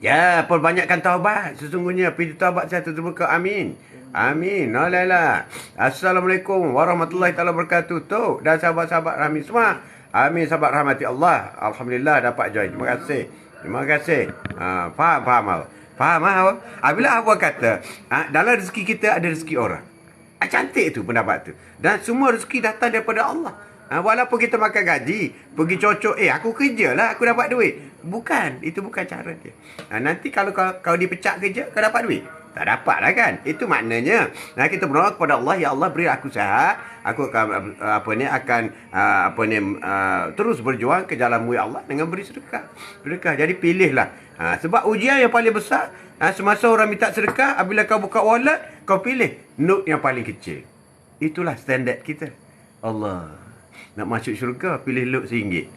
Ya, perbanyakkan taubat. Sesungguhnya pintu taubat saya terbuka. Amin. Amin. Alhamdulillah. Assalamualaikum warahmatullahi taala wabarakatuh. Tok dan sahabat-sahabat Rahmi semua. Amin, sahabat rahmati Allah. Alhamdulillah dapat join. Terima kasih. Terima kasih. Faham. Faham awak? Bila awak kata, dalam rezeki kita ada rezeki orang. Cantik tu pendapat tu. Dan semua rezeki datang daripada Allah. Walaupun kita makan gaji, pergi cocok, aku kerja lah, aku dapat duit. Bukan, itu bukan cara dia. Nanti kalau kau dipecat kerja, kau dapat duit. Tak dapat lah kan. Itu maknanya. Kita berdoa kepada Allah, ya Allah beri aku sihat. Aku akan terus berjuang ke jalan-Mu ya Allah dengan beri sedekah. Jadi pilihlah Sebab ujian yang paling besar, semasa orang minta sedekah, apabila kau buka wallet, kau pilih note yang paling kecil. Itulah standard kita. Allah. Nak masuk syurga, pilih note RM1.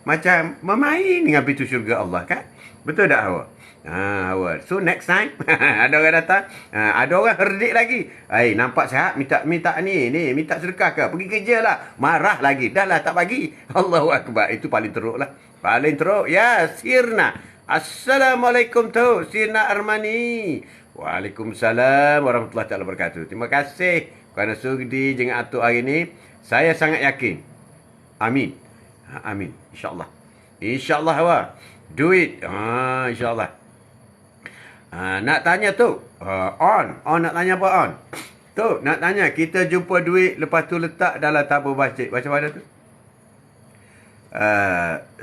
Macam bermain dengan pintu syurga Allah kan? Betul tak awak? Awak. So next time ada orang datang, ada orang herdik lagi. Nampak sihat minta ni, minta sedekah ke? Pergi kerja lah. Marah lagi. Dah lah tak bagi. Allahu akbar. Itu paling teruk lah. Paling teruk. Ya, Sirna. Assalamualaikum tu, Sirna Armani. Waalaikumsalam warahmatullahi taala wabarakatuh. Terima kasih kerana sudi jengah atuk hari ni. Saya sangat yakin. Amin. Amin. InsyaAllah. InsyaAllah awak. Duit. InsyaAllah. Nak tanya tu. On nak tanya apa on? Tu, nak tanya. Kita jumpa duit, lepas tu letak dalam tabung masjid. Macam mana tu?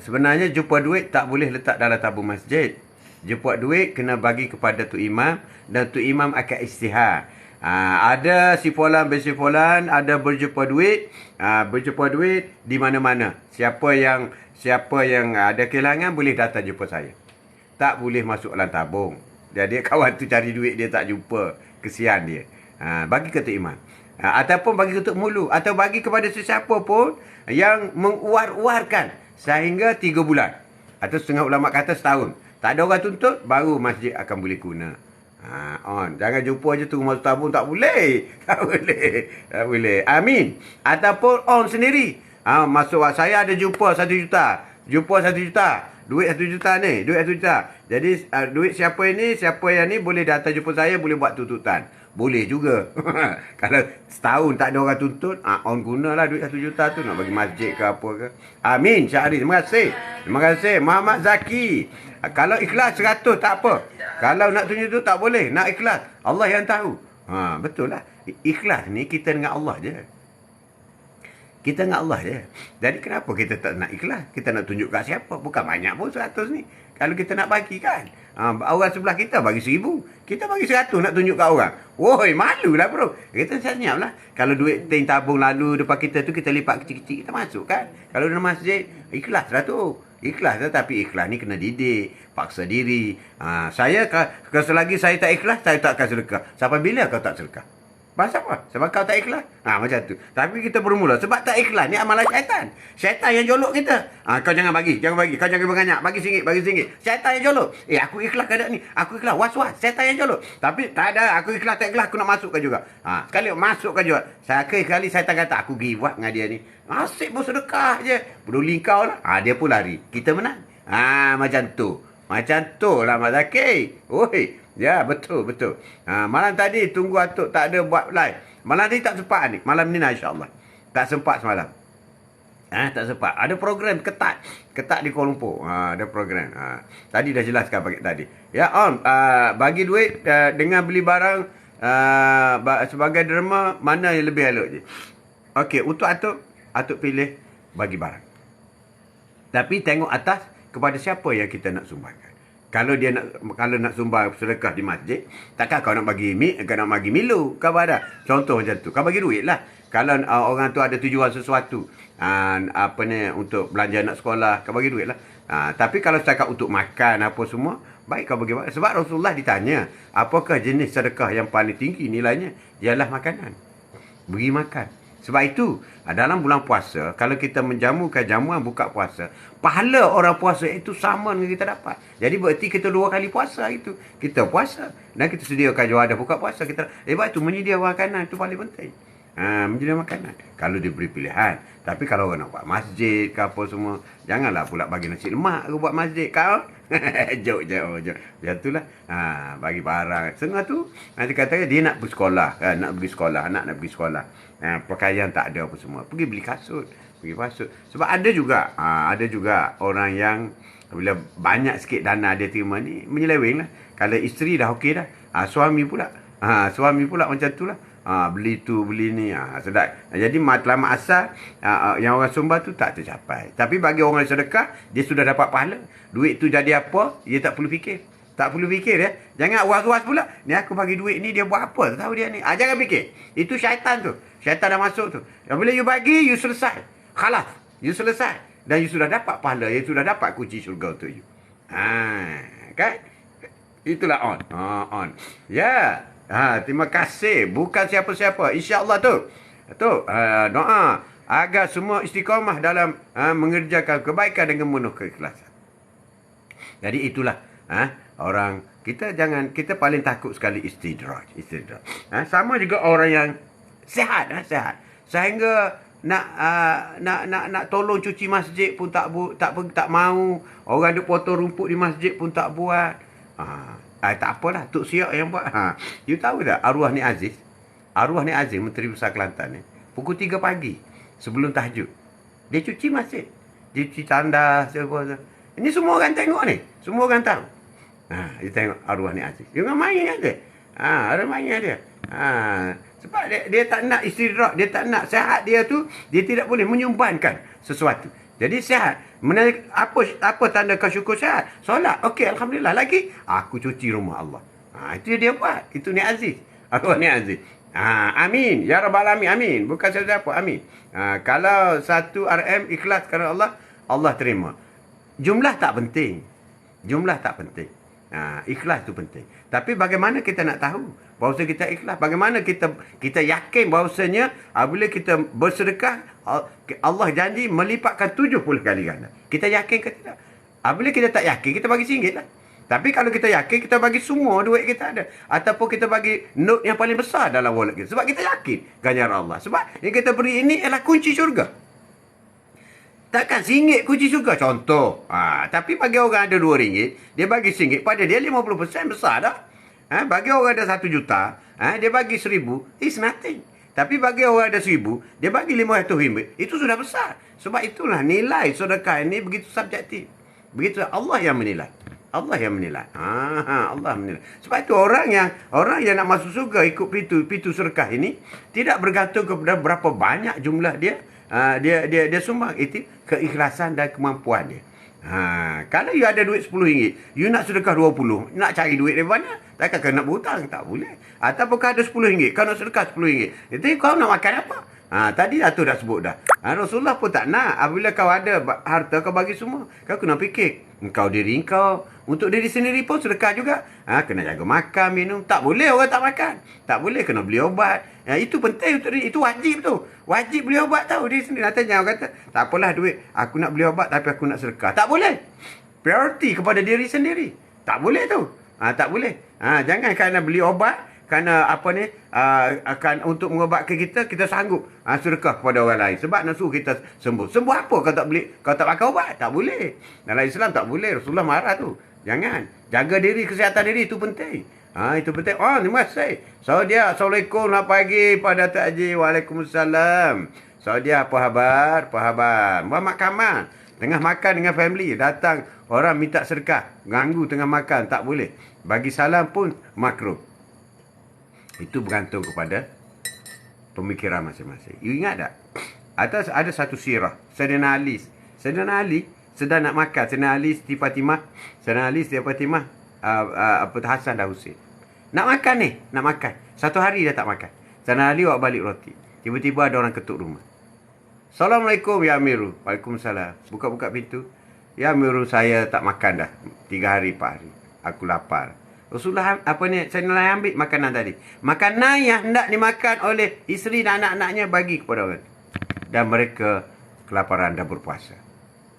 Sebenarnya jumpa duit tak boleh letak dalam tabung masjid. Jumpa duit kena bagi kepada tu imam. Dan tu imam akan istihar. Ada si fulan bersi fulan, ada berjumpa duit. Berjumpa duit di mana-mana. Siapa yang ada kehilangan boleh datang jumpa saya. Tak boleh masuk dalam tabung. Jadi kawan tu cari duit dia tak jumpa. Kesian dia. Bagi ke tu imam. Ataupun bagi ke tu mulu. Atau bagi kepada sesiapa pun yang menguar-uarkan sehingga 3 bulan. Atau setengah ulama kata setahun. Tak ada orang tuntut, baru masjid akan boleh guna. On. Jangan jumpa je tunggu masuk tabung. Tak boleh. Tak boleh. Tak boleh. Amin. Ataupun on sendiri. Masuk saya ada jumpa 1 juta. Jumpa 1 juta. Duit 1 juta ni. Duit 1 juta. Jadi duit siapa yang ni boleh datang jumpa saya, boleh buat tuntutan. Boleh juga. Kalau setahun tak ada orang tuntut, on gunalah duit 1 juta tu nak bagi masjid ke apa ke. Amin. Syahri. Terima kasih. Terima kasih. Muhammad Zaki. Kalau ikhlas 100 tak apa. Kalau nak tunjuk tu tak boleh. Nak ikhlas. Allah yang tahu. Betul lah. Ikhlas ni kita dengan Allah je. Kita dengan Allah je. Jadi kenapa kita tak nak ikhlas? Kita nak tunjuk kat siapa? Bukan banyak pun 100 ni. Kalau kita nak bagi kan. Orang sebelah kita bagi 1000. Kita bagi 100 nak tunjuk kat orang. Woi, malulah bro. Kita senyap lah. Kalau duit ting tabung lalu depan kita tu kita lipat kecil-kecil. Kita masuk kan. Kalau dalam masjid, ikhlas lah tu. Ikhlas lah. Tapi ikhlas ni kena didik. Paksa diri. Saya, selagi saya tak ikhlas, saya tak akan sedekah. Sampai bila kau tak sedekah? Pasal apa? Sebab kau tak ikhlas. Macam tu. Tapi kita bermula. Sebab tak ikhlas ni amalan syaitan. Syaitan yang jolok kita. Kau jangan bagi. Jangan bagi. Kau jangan berganyak. Bagi RM1. Bagi RM1. Syaitan yang jolok. Aku ikhlas keadaan ni. Aku ikhlas. Was-was. Syaitan yang jolok. Tapi tak ada. Aku ikhlas tak ikhlas. Aku nak masukkan juga. Sekali masukkan juga. Sekali syaitan kata aku give up dengan dia ni. Asyik bersedekah je. Peduli kau lah. Dia pun lari. Kita menang. Macam tu. Macam tu lah Mak Zaki. Oi. Ya, betul. Malam tadi tunggu atuk tak ada buat live. Malam ni tak sempat ni. Malam ni lah insyaAllah. Tak sempat semalam. Tak sempat. Ada program ketat. Ketat di Kuala Lumpur. Ada program. Tadi dah jelaskan pagi tadi. Ya, on. Bagi duit dengan beli barang sebagai derma, mana yang lebih elok je? Okey, untuk atuk pilih bagi barang. Tapi tengok atas kepada siapa yang kita nak sumbangkan. Kalau nak sumbang sedekah di masjid, takkan kau nak bagi kau nak bagi Milo, kau ada. Contoh macam tu. Kau bagi duit lah. Kalau orang tu ada tujuan sesuatu, untuk belanja anak sekolah, kau bagi duit lah. Tapi kalau setakat untuk makan apa semua, baik kau bagi. Sebab Rasulullah ditanya, apakah jenis sedekah yang paling tinggi nilainya? Ialah makanan. Beri makan. Sebab itu, dalam bulan puasa, kalau kita menjamukan jamuan buka puasa, pahala orang puasa itu sama dengan kita dapat. Jadi berarti kita 2 kali puasa itu. Kita puasa dan kita sediakan jawadah buka puasa. Sebab itu menyedia makanan itu paling penting. Menyedia makanan. Kalau diberi pilihan. Tapi kalau orang nak buat masjid ke apa semua, janganlah pula bagi nasi lemak ke buat masjid kau. Jok. Macam itulah. Bagi barang. Setengah tu, nanti katanya dia nak pergi sekolah. Nak pergi sekolah. Anak nak pergi sekolah. Pakaian tak ada apa semua. Pergi beli kasut. Pergi kasut. Sebab ada juga orang yang bila banyak sikit dana dia terima ni, menyeleweng lah. Kalau isteri dah okey dah. Suami pula macam tu lah. Beli tu, beli ni. Sedap. Jadi matlamat asal yang orang sumbang tu tak tercapai. Tapi bagi orang sedekah, dia sudah dapat pahala. Duit tu jadi apa, dia tak perlu fikir. Tak perlu fikir ya. Jangan was-was pula. Ni aku bagi duit ni dia buat apa? Tahu dia ni. Jangan fikir. Itu syaitan tu. Syaitan dah masuk tu. Bila you bagi, you selesai. Khalas. You selesai. Dan you sudah dapat pahala, you sudah dapat kunci syurga untuk you. Kan? Itulah on. On. Ya. Terima kasih. Bukan siapa-siapa. InsyaAllah tu. Doa agar semua istiqamah dalam mengerjakan kebaikan dengan penuh keikhlasan. Jadi itulah orang kita paling takut sekali istidraj. Sama juga orang yang sihat. Sehingga nak tolong cuci masjid pun tak mau. Orang duk potong rumput di masjid pun tak buat. Tak apalah, Tok Siak yang buat. You tahu tak arwah Nik Aziz? Arwah Nik Aziz, Menteri Besar Kelantan ni, pukul 3 pagi sebelum tahajud, dia cuci masjid. Dia cuci tandas apa. Ini semua orang tengok ni. Semua orang tahu. Dia tengok arwah Nik Aziz. Dia main aja. Ada main aja. Sebab dia tak nak istirahat, dia tak nak sihat dia tu, dia tidak boleh menyumbankan sesuatu. Jadi sihat. Apa tanda kau syukur sihat? Solat. Okey, alhamdulillah. Lagi aku cuci rumah Allah. Itu dia buat. Itu Nik Aziz. Arwah Nik Aziz. Amin. Ya Rabbal Alamin. Amin. Bukan siapa. Amin. Kalau 1 RM ikhlas kerana Allah, Allah terima. Jumlah tak penting. Ikhlas tu penting. Tapi bagaimana kita nak tahu bahawa kita ikhlas? Bagaimana kita yakin bahawasanya apabila kita bersedekah, Allah janji melipatkan 70 kali ganda. Kita yakin ke tidak? Apabila kita tak yakin, kita bagi RM1 lah. Tapi kalau kita yakin, kita bagi semua duit kita ada. Ataupun kita bagi note yang paling besar dalam wallet kita. Sebab kita yakin ganjaran Allah. Sebab yang kita beri ini ialah kunci syurga. Takkan RM1 kunci syurga. Contoh. Tapi bagi orang ada RM2, dia bagi RM1. Pada dia 50% besar dah. Bagi orang ada 1 juta, dia bagi 1,000. It's nothing. Tapi bagi orang ada 1,000, dia bagi RM500. Itu sudah besar. Sebab itulah nilai sedekah ini begitu subjektif. Begitu Allah yang menilai. Allah yang menilai. Allah menilai. Sebab itu orang yang nak masuk surga ikut pintu sedekah ini tidak bergantung kepada berapa banyak jumlah dia. Dia sumbang. Itu keikhlasan dan kemampuan dia. Kalau you ada duit RM10, you nak sedekah 20, nak cari duit dari mana? Takkan kau nak berhutang? Tak boleh. Ataupun kau ada RM10, kau nak sedekah RM10. Jadi kau nak makan apa? Tadi Datuk dah sebut dah. Rasulullah pun tak nak. Apabila kau ada harta, kau bagi semua. Kau kena fikir. Engkau diri kau. Untuk diri sendiri pun sedekah juga. Kena jaga makan, minum. Tak boleh orang tak makan. Tak boleh kena beli obat. Itu penting untuk diri. Itu wajib tu. Wajib beli obat tau diri sendiri. Nanti jangan kata, tak apalah duit. Aku nak beli obat tapi aku nak sedekah. Tak boleh. Priority kepada diri sendiri. Tak boleh tu. Tak boleh. Jangan kerana beli obat. Kerana akan untuk mengobatkan kita sanggup sedekah kepada orang lain. Sebab nak suruh kita sembuh. Sembuh apa kau tak beli? Kau tak pakai obat? Tak boleh. Dalam Islam tak boleh. Rasulullah marah tu. Jangan. Jaga diri, kesihatan diri itu penting. Itu penting. Terima kasih. Saudia, Assalamualaikum. Selamat pagi pada Datuk Haji. Waalaikumsalam. Saudia, apa khabar? Muhammad Kamal. Tengah makan dengan family. Datang orang minta sedekah. Ganggu tengah makan. Tak boleh. Bagi salam pun makruh. Itu bergantung kepada pemikiran masing-masing. You ingat tak? Ada satu sirah. Sayyidina Ali sedang nak makan. Sayyidina Ali Siti Fatimah. Hasan dan Husin. Nak makan. Satu hari dia tak makan. Sayyidina Ali bawa balik roti. Tiba-tiba ada orang ketuk rumah. Assalamualaikum ya Amirul. Waalaikumsalam. Buka-buka pintu. Ya Amirul, saya tak makan dah. 3 hari 4 hari. Aku lapar. Rasulullah saya ambil makanan tadi. Makanan yang hendak dimakan oleh isteri dan anak-anaknya bagi kepada orang. Dan mereka kelaparan dan berpuasa.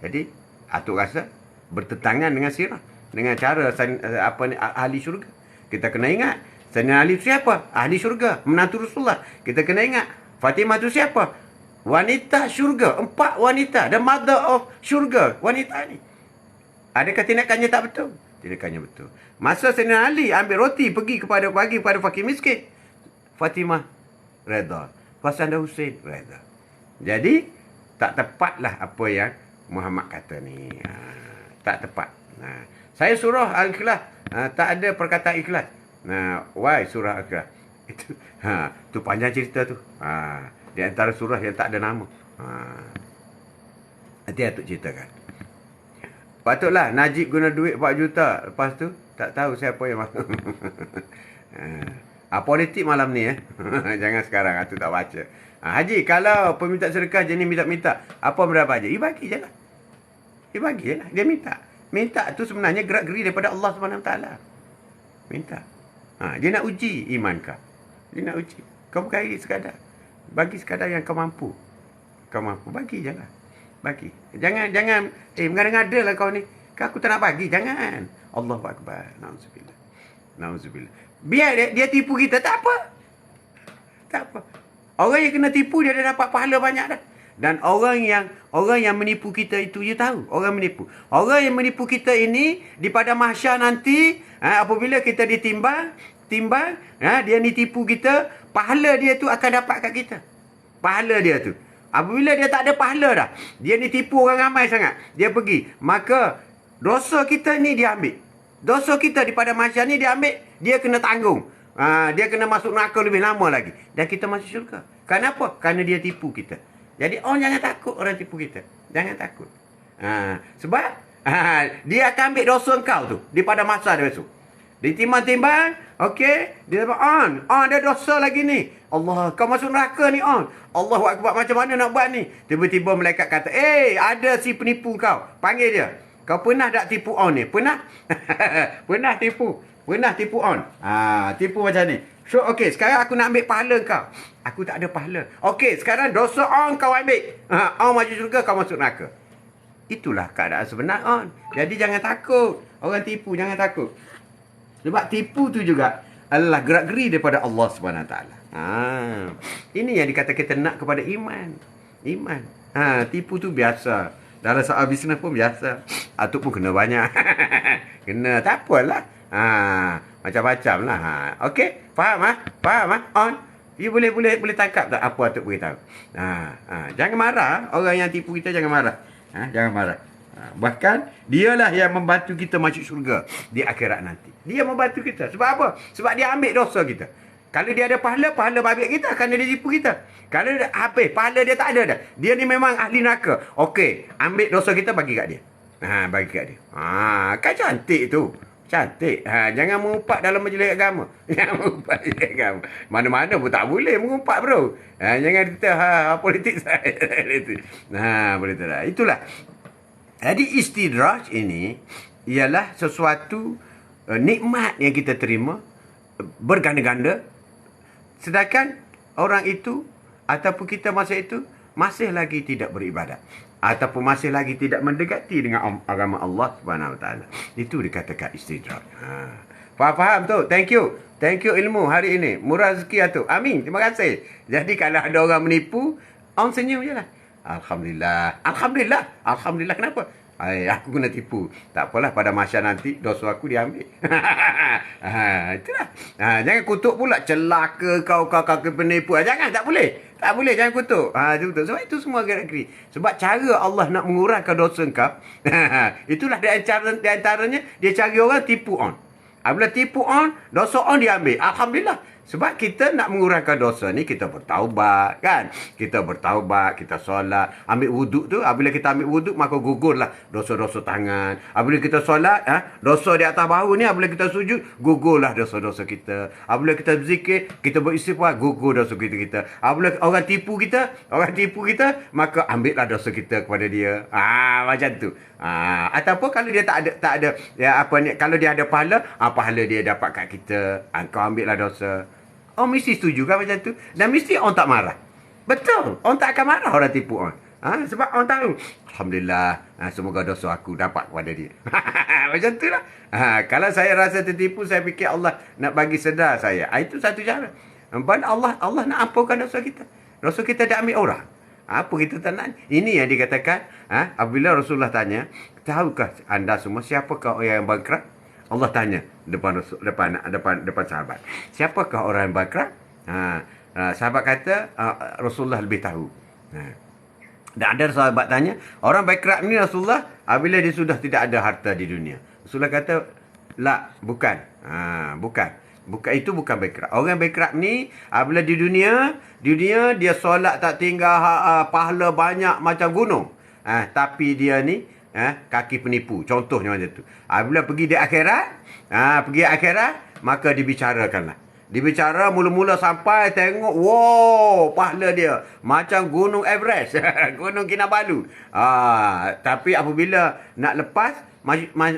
Jadi, Atuk rasa bertentangan dengan sirah. Dengan cara ahli syurga. Kita kena ingat. Sayyidina Ali itu siapa? Ahli syurga. Menantu Rasulullah. Kita kena ingat. Fatimah itu siapa? Wanita syurga. 4 wanita. The mother of syurga. Wanita ni. Adakah tindakannya tak betul? Tindakannya betul. Masa Sayyidina Ali ambil roti bagi kepada fakir miskin, Fatimah redha. Hasan dan Husin redha. Jadi tak tepatlah apa yang Muhammad kata ni. Tak tepat. Saya surah Al-Ikhlas tak ada perkataan ikhlas. Why surah Al-Ikhlas? Tu panjang cerita tu. Di antara surah yang tak ada nama. Nanti Atuk ceritakan. Patutlah Najib guna duit 4 juta. Lepas tu tak tahu siapa yang masuk. Politik malam ni jangan sekarang Atuk tak baca. Haji, kalau peminta sedekah jenis minta-minta, apa berapa aja? Bagi je lah. Dia bagilah, dia minta. Minta tu sebenarnya gerak-geri daripada Allah SWT. Minta. Dia nak uji iman kau. Dia nak uji. Kau bukan sekadar. Bagi sekadar yang kau mampu. Kau mampu, bagi je lah. Bagi. Jangan, mengada-ngada lah kau ni. Aku tak nak bagi, jangan. Allahu Akbar. Na'udzubillah. Na'udzubillah. Biar dia tipu kita, tak apa. Tak apa. Orang yang kena tipu, dia dah dapat pahala banyak dah. Dan orang yang menipu kita itu, dia tahu. Orang menipu. Orang yang menipu kita ini, di pada mahsyar nanti, apabila kita timbang, dia ni tipu kita, pahala dia tu akan dapat kat kita. Pahala dia tu. Apabila dia tak ada pahala dah, dia ni tipu orang ramai sangat, dia pergi, maka dosa kita ni dia ambil. Dosa kita di pada mahsyar ni dia ambil, dia kena tanggung. Dia kena masuk neraka lebih lama lagi. Dan kita masuk syurga. Kenapa? Kerana dia tipu kita. Jadi orang jangan takut orang tipu kita. Jangan takut. Sebab dia akan ambil dosa engkau tu di pada masa dia besok. Ditimbang-timbang, okey, dia dapat ada dosa lagi ni. Allah, kau masuk neraka ni on. Allahu Akbar, macam mana nak buat ni? Tiba-tiba malaikat kata, ada si penipu kau. Panggil dia. Kau pernah tak tipu on ni? Pernah? Pernah tipu? Pernah tipu on? Tipu macam ni. So, okey, sekarang aku nak ambil pahala kau. Aku tak ada pahala. Okey, sekarang dosa on kau ambil. On masuk syurga, kau masuk neraka. Itulah keadaan sebenar on. Jadi jangan takut. Orang tipu, jangan takut. Sebab tipu tu juga adalah gerak-geri daripada Allah SWT. Ini yang dikata kita nak kepada iman. Iman. Tipu tu biasa. Dalam soal bisnes pun biasa. Tu pun kena banyak. Kena. Tak apalah. Macam-macam lah. Okey? Faham? Faham? On? You boleh tangkap tak apa Atuk beritahu? Jangan marah. Orang yang tipu kita jangan marah. Jangan marah. Bahkan dialah yang membantu kita masuk syurga di akhirat nanti. Dia membantu kita. Sebab apa? Sebab dia ambil dosa kita. Kalau dia ada pahala babit kita kerana dia tipu kita. Kalau dia habis, pahala dia tak ada dah. Dia ni memang ahli neraka. Okey, ambil dosa kita bagi kat dia. Bagi kat dia. Kan cantik tu. Cantik. Jangan mengumpat dalam majlis agama. Jangan mengumpat majlis agama. Mana-mana pun tak boleh mengumpat, bro. Jangan kita politik saya. Boleh tak? Itulah. Jadi istidraj ini ialah sesuatu nikmat yang kita terima berganda-ganda, sedangkan orang itu ataupun kita masa itu masih lagi tidak beribadat ataupun masih lagi tidak mendekati dengan agama Allah Subhanahu Wa Taala. Itu dikatakan istidraj. Faham tu? Thank you ilmu hari ini. Murah rezeki Atuk. Amin. Terima kasih. Jadi kalau ada orang menipu, on senyum je lah. Alhamdulillah. Kenapa? Aku kena tipu. Tak apalah, pada masa nanti dosa aku diambil. Itulah. Jangan kutuk pula. Celaka kau penipu. Jangan, tak boleh. Tak boleh, jangan kutuk. Betul. Sebab itu semua gerak-geri. Sebab cara Allah nak mengurangkan dosa kau, itulah di antaranya dia cari orang tipu on. Apabila tipu on, dosa on diambil. Alhamdulillah. Sebab kita nak mengurangkan dosa ni, kita bertaubat, kan? Kita bertaubat, kita solat, ambil wuduk tu. Apabila kita ambil wuduk, maka gugurlah dosa-dosa tangan. Apabila kita solat, dosa di atas bahu ni, apabila kita sujud, gugurlah dosa-dosa kita. Apabila kita berzikir, kita beristighfar, gugur dosa kita. Apabila orang tipu kita, maka ambillah dosa kita kepada dia. Macam tu. Ataupun kalau dia tak ada kalau dia ada pahala, pahala dia dapat kat kita. Kau ambillah dosa. Mesti setuju kan macam tu. Dan mesti orang tak marah. Betul. Orang tak akan marah orang tipu orang. Sebab orang tahu, alhamdulillah, semoga dosa aku dapat kepada dia. Macam tu lah. Kalau saya rasa tertipu, saya fikir Allah nak bagi sedar saya. Itu satu cara. Allah nak ampunkan dosa kita. Dosa kita dah ambil orang. Apa kita tak nak? Ini yang dikatakan, apabila Rasulullah tanya, tahukah anda semua siapakah orang yang bangkrut? Allah tanya depan sahabat. Siapakah orang yang bangkrut? Sahabat kata, Rasulullah lebih tahu. Dan ada sahabat tanya, orang bangkrut ni Rasulullah, apabila dia sudah tidak ada harta di dunia. Rasulullah kata, bukan. Itu bukan bangkrut. Orang bangkrut ni, apabila di dunia dia solat tak tinggal, pahala banyak macam gunung. Tapi dia ni kaki penipu. Contohnya macam tu. Bila pergi di akhirat, maka dibicarakanlah. Dia bicara mula-mula sampai tengok, wow, pahala dia macam Gunung Everest, Gunung Kinabalu. Tapi apabila nak lepas,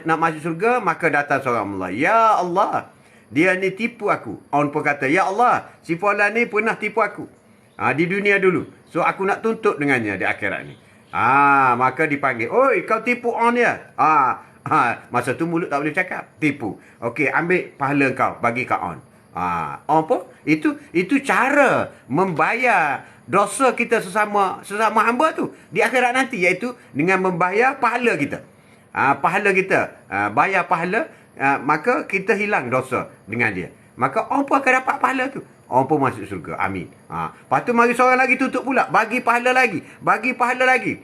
nak masuk surga, maka datang seorang Allah. Ya Allah, dia ni tipu aku. Orang pun kata, ya Allah, si fulan ni pernah tipu aku. Di dunia dulu. So aku nak tuntut dengannya di akhirat ni. Maka dipanggil, oi, kau tipu on dia. Masa tu mulut tak boleh cakap, tipu. Okey, ambil pahala kau, bagi kau on. Apa? Itu cara membayar dosa kita sesama hamba tu di akhirat nanti, iaitu dengan membayar pahala kita. Pahala kita, bayar pahala, maka kita hilang dosa dengan dia. Maka orang pun akan dapat pahala tu. Orang pun masuk surga. Amin. Lepas tu mari seorang lagi tuntut pula, bagi pahala lagi, bagi pahala lagi.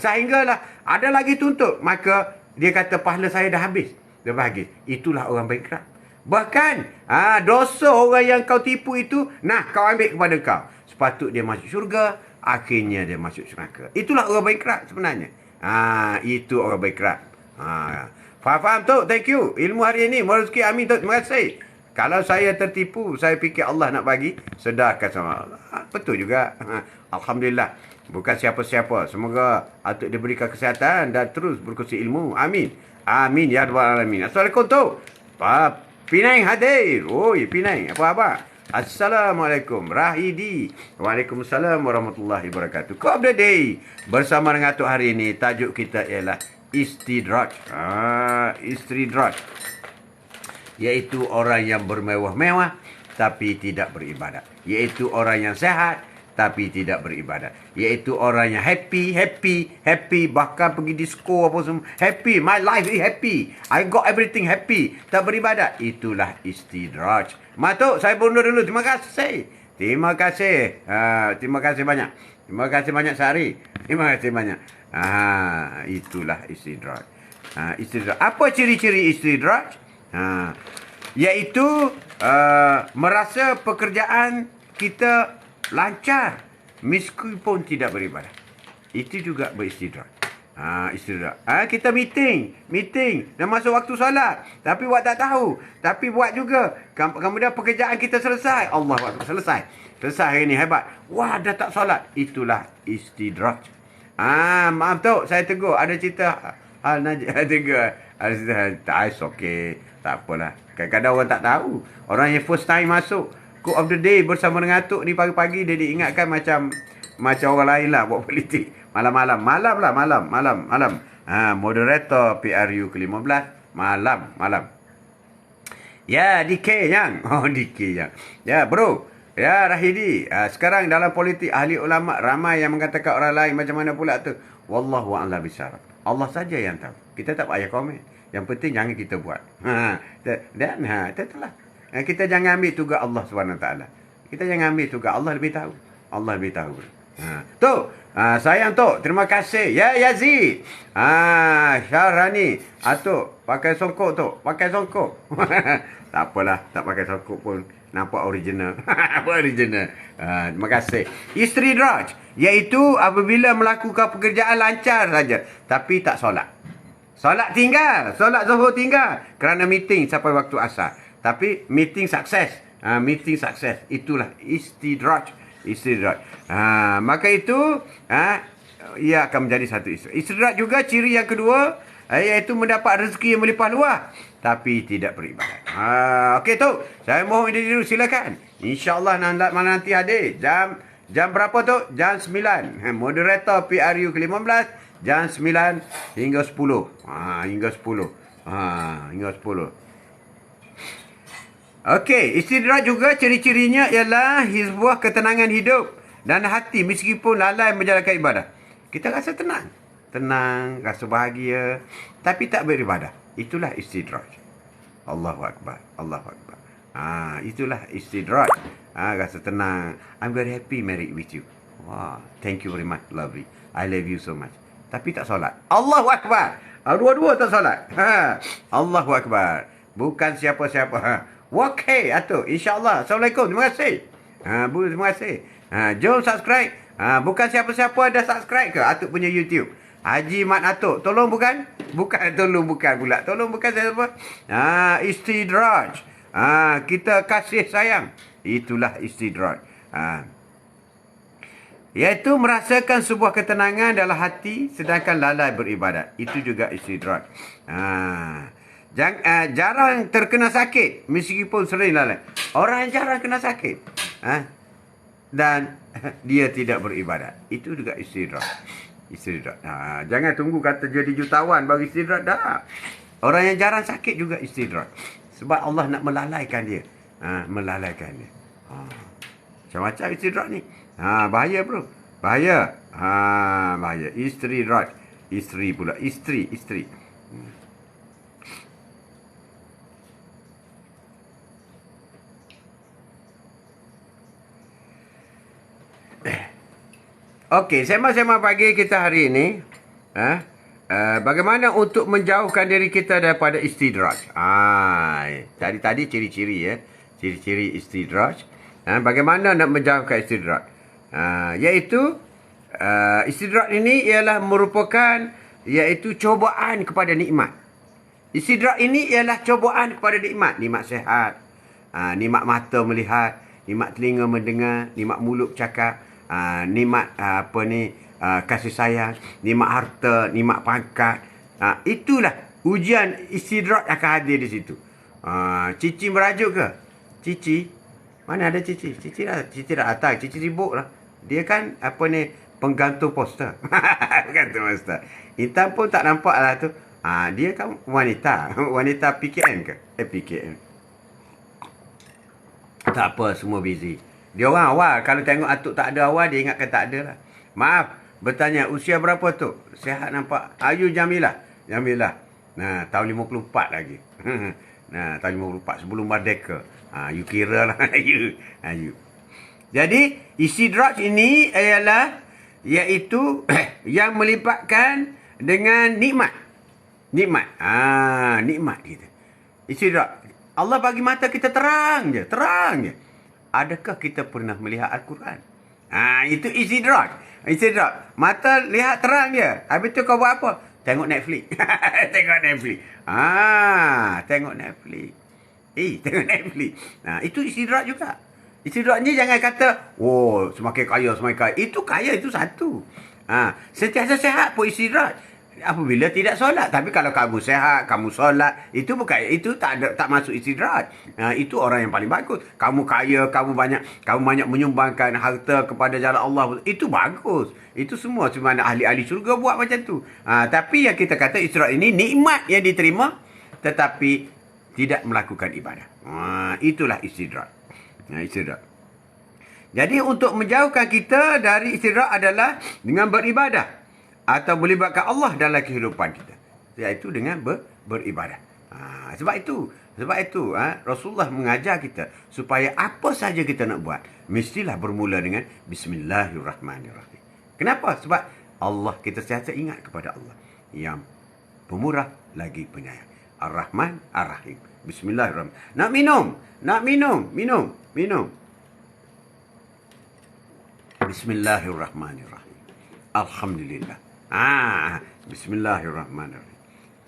Sehinggalah ada lagi tuntut, maka dia kata pahala saya dah habis. Dah habis. Itulah orang bankrupt. Bahkan dosa orang yang kau tipu itu, kau ambil kepada kau. Sepatut dia masuk syurga, akhirnya dia masuk neraka. Itulah orang bankrupt sebenarnya. Itu orang bankrupt. Faham tu? Thank you. Ilmu hari ini, rezeki amin tu. Terima kasih. Kalau saya tertipu, saya fikir Allah nak bagi, sedarkan sama Allah. Betul juga. Alhamdulillah. Bukan siapa-siapa. Semoga atuk diberikan kesihatan dan terus berkongsi ilmu. Amin. Amin ya rabbal alamin. Assalamualaikum tu. Penang hadir. Oi, Penang. Apa khabar? Assalamualaikum. Rahidi. Waalaikumsalam warahmatullahi wabarakatuh. Kau of the day. Bersama dengan Atuk hari ini, tajuk kita ialah istidraj. Istidraj. Iaitu orang yang bermewah-mewah tapi tidak beribadat. Iaitu orang yang sehat tapi tidak beribadat. Iaitu orang yang happy, bahkan pergi disco apa semua. Happy, my life is happy. I got everything happy. Tak beribadat. Itulah istidraj. Matuk, saya undur dulu. Terima kasih. Terima kasih. Terima kasih banyak. Terima kasih banyak sehari. Terima kasih banyak. Itulah istidraj. Istidraj. Apa ciri-ciri istidraj? Iaitu merasa pekerjaan kita lancar meskipun tidak beribadah. Itu juga beristidraj. Istidraj. Kita meeting dan masuk waktu solat, tapi buat tak tahu, tapi buat juga. Kemudian pekerjaan kita selesai. Allah Akbar, selesai hari ni, hebat. Wah, dah tak solat. Itulah istidraj. Maaf tu, saya tegur. Ada cerita hal Najib tegur. Ada cerita, okey, tak apalah. Kadang-kadang orang tak tahu. Orang yang first time masuk Quote of the day bersama dengan Atuk ni pagi-pagi, dia diingatkan macam orang lain lah buat politik. Malam. Moderator PRU ke-15. Malam. Ya, DK yang. DK yang. Ya, bro. Ya, Rahidi. Sekarang dalam politik, ahli ulama ramai yang mengatakan orang lain macam mana pula tu. Wallahu a'lam bishawab. Allah saja yang tahu. Kita tak payah komen. Yang penting jangan kita buat. Itulah. Kita jangan ambil tugas Allah SWT. Kita jangan ambil tugas Allah, lebih tahu. Allah lebih tahu. Tu, sayang tu, terima kasih. Ya, Yazid. Syahrani. Tu, pakai songkok tu. Pakai songkok. Tak apalah, tak pakai songkok pun nampak original. Original. Terima kasih. Istidraj, iaitu apabila melakukan pekerjaan lancar saja, tapi tak solat. Solat tinggal. Solat zuhur tinggal. Kerana meeting sampai waktu asar. Tapi meeting sukses. Itulah istidraj. Maka itu ia akan menjadi satu istidraj. Istidraj juga ciri yang kedua, iaitu mendapat rezeki yang melimpah luas tapi tidak beribadat. Okey tu, saya mohon ini dulu, silakan. InsyaAllah malam nanti hadir. Jam berapa tu? Jam 9. Moderator PRU ke-15 jam 9 hingga 10. Hingga 10. Okey, istidraj juga ciri-cirinya ialah sebuah ketenangan hidup dan hati meskipun lalai menjalankan ibadah. Kita rasa tenang, rasa bahagia, tapi tak beribadah. Itulah istidraj. Allahu Akbar. Itulah istidraj. Rasa tenang. I'm very happy married with you. Wow, thank you very much, lovely. I love you so much. Tapi tak solat. Allahu Akbar. Dua-dua tak solat. Allahu Akbar. Bukan siapa-siapa. Okey, Atuk. InsyaAllah. Assalamualaikum. Terima kasih. Terima kasih. Jom subscribe. Bukan siapa-siapa dah subscribe ke Atuk punya YouTube. Haji Mat Atuk. Tolong bukan? Bukan pula. Tolong bukan siapa? Istidraj. Kita kasih sayang. Itulah istidraj. Iaitu merasakan sebuah ketenangan dalam hati sedangkan lalai beribadat. Itu juga istidraj. Jarang terkena sakit meskipun sering lalai. Orang yang jarang kena sakit. Dan dia tidak beribadat. Itu juga istidraj. Jangan tunggu kata jadi jutawan baru istidraj. Dah. Orang yang jarang sakit juga istidraj. Sebab Allah nak melalaikan dia. Melalaikan dia. Macam-macam istidraj ni. Bahaya bro. Bahaya. Bahaya. Istidraj. Isteri pula. Isteri. Okey, sema-sema pagi kita hari ini. Bagaimana untuk menjauhkan diri kita daripada istidraj. Tadi ciri-ciri ya. Ciri-ciri istidraj. Bagaimana nak menjauhkan istidraj. Iaitu istidraj ini ialah merupakan iaitu cobaan kepada nikmat. Istidraj ini ialah cobaan kepada nikmat. Nikmat sehat, nikmat mata melihat, nikmat telinga mendengar, nikmat mulut cakap, nikmat kasih sayang, nikmat harta, nikmat pangkat. Itulah ujian istidraj akan hadir di situ. Cici merajuk ke? Cici? Mana ada Cici? Cici dah datang. Cici sibuk lah. Dia kan penggantung poster. Penggantung poster. Intan pun tak nampak lah tu. Dia kan wanita. Wanita PKM ke? PKM. Tak apa, semua busy. Dia orang awal. Kalau tengok atuk tak ada awal, dia ingatkan tak ada lah. Maaf, bertanya, usia berapa tu? Sihat nampak. Ayu Jamilah. Tahun 54 lagi. Tahun 54 sebelum Merdeka. You kira lah. Ayu. Jadi, istidraj ini ialah iaitu yang melibatkan dengan nikmat. Nikmat kita. Istidraj. Allah bagi mata kita terang je. Adakah kita pernah melihat Al-Quran? Itu istidraj. Mata lihat terang je. Habis tu kau buat apa? Tengok Netflix. Tengok Netflix. Tengok Netflix. Itu istidraj juga. Istidraj ni jangan kata, semakin kaya. Itu kaya, itu satu. Sentiasa sehat pun istidraj. Apabila tidak solat. Tapi kalau kamu sehat, kamu solat, itu tak masuk istidraj. Itu orang yang paling bagus. Kamu kaya, kamu banyak menyumbangkan harta kepada jalan Allah. Itu bagus. Itu semua ahli-ahli syurga buat macam tu. Tapi yang kita kata istidraj ini nikmat yang diterima tetapi tidak melakukan ibadah. Itulah istidraj. Istidraj. Jadi untuk menjauhkan kita dari istidraj adalah dengan beribadah atau melibatkan Allah dalam kehidupan kita, iaitu dengan beribadah. Sebab itu Rasulullah mengajar kita supaya apa saja kita nak buat mestilah bermula dengan Bismillahirrahmanirrahim. Kenapa? Sebab Allah, kita sentiasa ingat kepada Allah yang pemurah lagi penyayang, Ar-Rahman Ar-Rahim. Bismillahirrahmanirrahim. Nak minum. Bismillahirrahmanirrahim. Alhamdulillah. Bismillahirrahmanirrahim.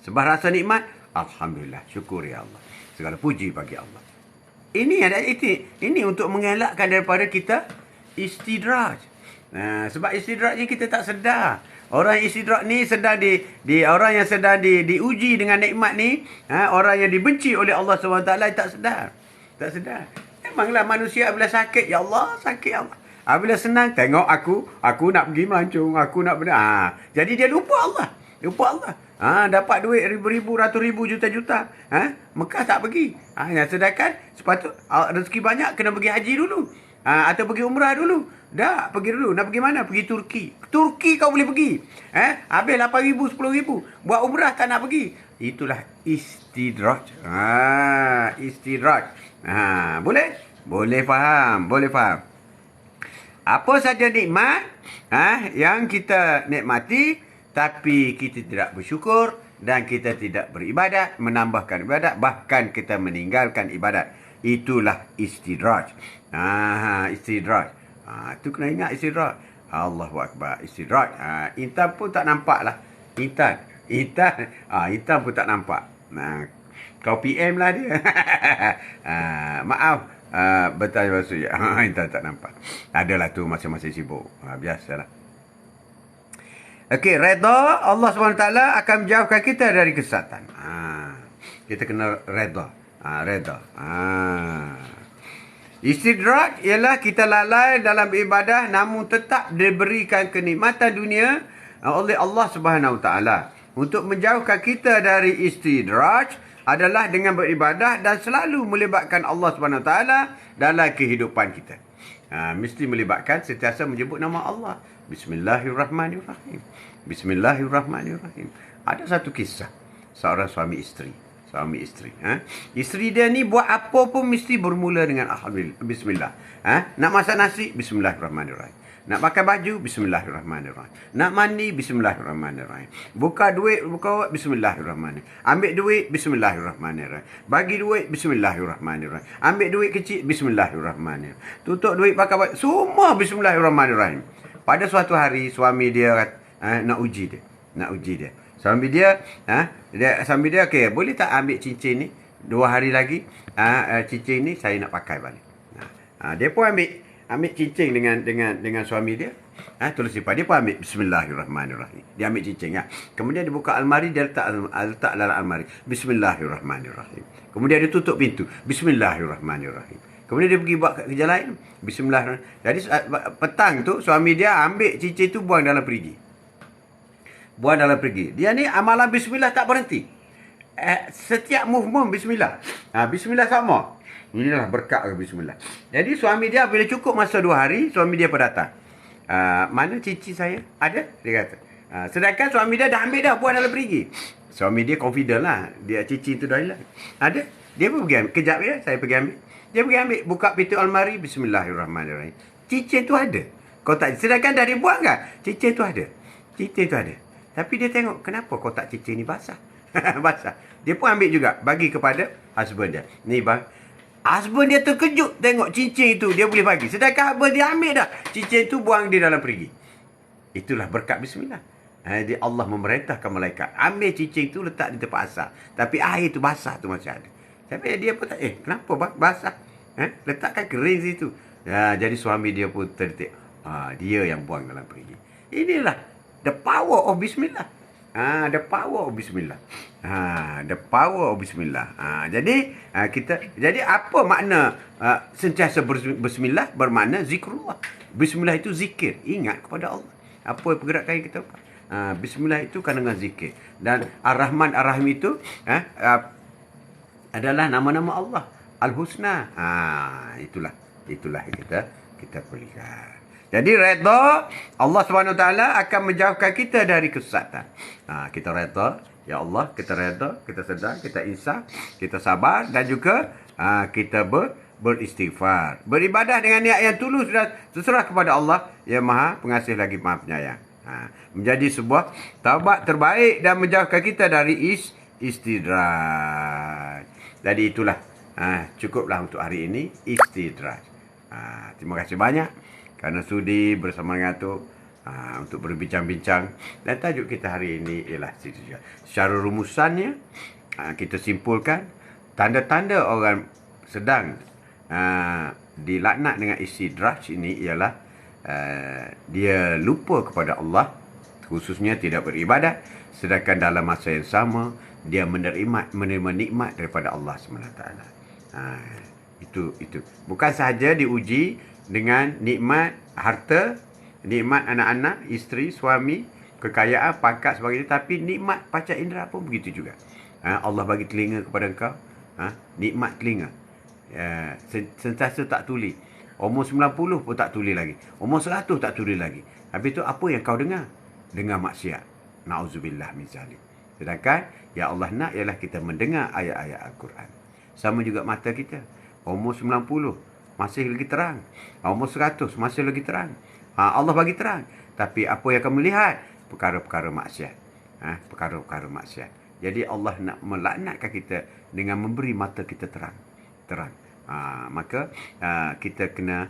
Sebab rasa nikmat, alhamdulillah, syukur ya Allah. Segala puji bagi Allah. Ini untuk mengelakkan daripada kita istidraj. Sebab istidraj ni kita tak sedar. Orang istidraj ni sedang orang yang sedang diuji dengan nikmat ni, orang yang dibenci oleh Allah SWT tak sedar. Memanglah manusia bila sakit, ya Allah, sakit ya Allah. Bila senang, tengok aku nak pergi melancong, aku nak jadi dia lupa Allah. Dapat duit ribu-ribu, ratus ribu, juta-juta. Mekah tak pergi. Sedangkan sepatut rezeki banyak kena pergi haji dulu. Atau pergi umrah dulu. Dah, pergi dulu. Nak pergi mana? Pergi Turki. Turki kau boleh pergi. Habis 8 ribu, 10 ribu. Buat umrah tak nak pergi. Itulah istidraj. Istidraj. Boleh? Boleh faham. Apa saja nikmat yang kita nikmati tapi kita tidak bersyukur dan kita tidak beribadat, menambahkan ibadat, bahkan kita meninggalkan ibadat. Itulah istidraj. Istidraj. Itu kena ingat istidraj. Allahu Akbar. Istidraj. Intan pun tak nampak lah. Intan pun tak nampak. Kau PM lah dia. Maaf. Bertanya maksud ya. Tak nampak. Adalah tu masing-masing sibuk. Biasalah. Okey, redha Allah SWT akan menjauhkan kita dari kesesatan. Kita kena redha. Redha. Istidrak ialah kita lalai dalam ibadah namun tetap diberikan kenikmatan dunia oleh Allah Subhanahu Taala. Untuk menjauhkan kita dari istidrak adalah dengan beribadah dan selalu melibatkan Allah Subhanahu Taala dalam kehidupan kita. Mesti melibatkan sentiasa menyebut nama Allah. Bismillahirrahmanirrahim. Bismillahirrahmanirrahim. Ada satu kisah seorang suami isteri. Isteri dia ni buat apa pun mesti bermula dengan alhamdulillah, bismillah. Nak masak nasi, bismillahirrahmanirrahim. Nak pakai baju, bismillahirrahmanirrahim. Nak mandi, bismillahirrahmanirrahim. Buka duit, bismillahirrahmanirrahim. Ambil duit, bismillahirrahmanirrahim. Bagi duit, bismillahirrahmanirrahim. Ambil duit kecil, bismillahirrahmanirrahim. Tutup duit pakai baju, semua bismillahirrahmanirrahim. Pada suatu hari suami dia nak uji dia. Suami dia, okey, boleh tak ambil cincin ni 2 hari lagi? Cincin ni saya nak pakai balik. Dia pun ambil cincin dengan suami dia. Tulis simpan. Dia pun ambil bismillahirrahmanirrahim. Dia ambil cincin Kemudian dia buka almari, dia letak dalam almari. Bismillahirrahmanirrahim. Kemudian dia tutup pintu. Bismillahirrahmanirrahim. Kemudian dia pergi buat kerja lain. Bismillahirrahmanirrahim. Jadi petang tu suami dia ambil cincin tu buang dalam perigi. Dia ni amalan bismillah tak berhenti. Setiap movement bismillah. Bismillah sama. Inilah berkat ke bismillah. Jadi suami dia bila cukup masa 2 hari, suami dia pun datang. Mana cincin saya? Ada? Dia kata. Sedangkan suami dia dah ambil dah, buang dalam perigi. Suami dia confident lah. Dia cincin tu dah hilang. Ada? Dia pun pergi ambil. Kejap ya, saya pergi ambil. Dia pergi ambil, buka pintu almari, bismillahirrahmanirrahim. Cincin tu ada. Kau tak, sedangkan dah dibuang kan? Cincin tu ada. Tapi dia tengok, kenapa kotak cincin ni basah? Basah. Dia pun ambil juga, bagi kepada husband dia. Ni bang. Husband dia terkejut tengok cincin itu dia boleh bagi. Sedangkan husband dia ambil dah. Cincin tu buang di dalam perigi. Itulah berkat bismillah. Dia Allah memerintahkan malaikat. Ambil cincin tu letak di tempat asal. Tapi air tu basah tu masih ada. Tapi dia pun tak, kenapa bang? Basah? Letakkan kering situ. Jadi suami dia pun terdetik. Dia yang buang dalam perigi. Inilah the power of bismillah. The power of bismillah. The power of bismillah. Jadi apa makna sentiasa bismillah? Bermakna zikrullah. Bismillah itu zikir, ingat kepada Allah. Apa pergerakan yang kita buat? Bismillah itu kan dengan zikir. Dan Ar-Rahman Ar-Rahim itu adalah nama-nama Allah. Al-Husna. Itulah yang kita perlukan. Jadi redha Allah SWT akan menjauhkan kita dari kesesatan. Kita redha, ya Allah, kita redha, kita sedar, kita insaf, kita sabar dan juga kita beristighfar. Beribadah dengan niat yang tulus dan terserah kepada Allah yang Maha Pengasih lagi Maha Penyayang. Menjadi sebuah taubat terbaik dan menjauhkan kita dari istidraj. Jadi itulah cukuplah untuk hari ini istidraj. Terima kasih banyak kerana sudi bersama dengan Atuk untuk berbincang-bincang. Dan tajuk kita hari ini ialah istidraj. Secara rumusannya, kita simpulkan tanda-tanda orang sedang dilaknat dengan istidraj ini ialah dia lupa kepada Allah, khususnya tidak beribadat, sedangkan dalam masa yang sama dia menerima nikmat daripada Allah SWT. Itu bukan sahaja diuji dengan nikmat harta, nikmat anak-anak, isteri, suami, kekayaan, pangkat sebagainya, tapi nikmat panca indera pun begitu juga. Allah bagi telinga kepada engkau, nikmat telinga. Sentiasa tak tuli. Umur 90 pun tak tuli lagi. Umur 100 tak tuli lagi. Habis tu apa yang kau dengar? Dengar maksiat. Na'udzubillah min zalim. Sedangkan ya Allah nak ialah kita mendengar ayat-ayat Al-Quran. Sama juga mata kita. Umur 90 masih lagi terang. Umur 100 masih lagi terang. Allah bagi terang. Tapi apa yang kamu lihat? Perkara-perkara maksiat. Perkara-perkara maksiat. Jadi Allah nak melaknatkan kita dengan memberi mata kita terang. Maka kita kena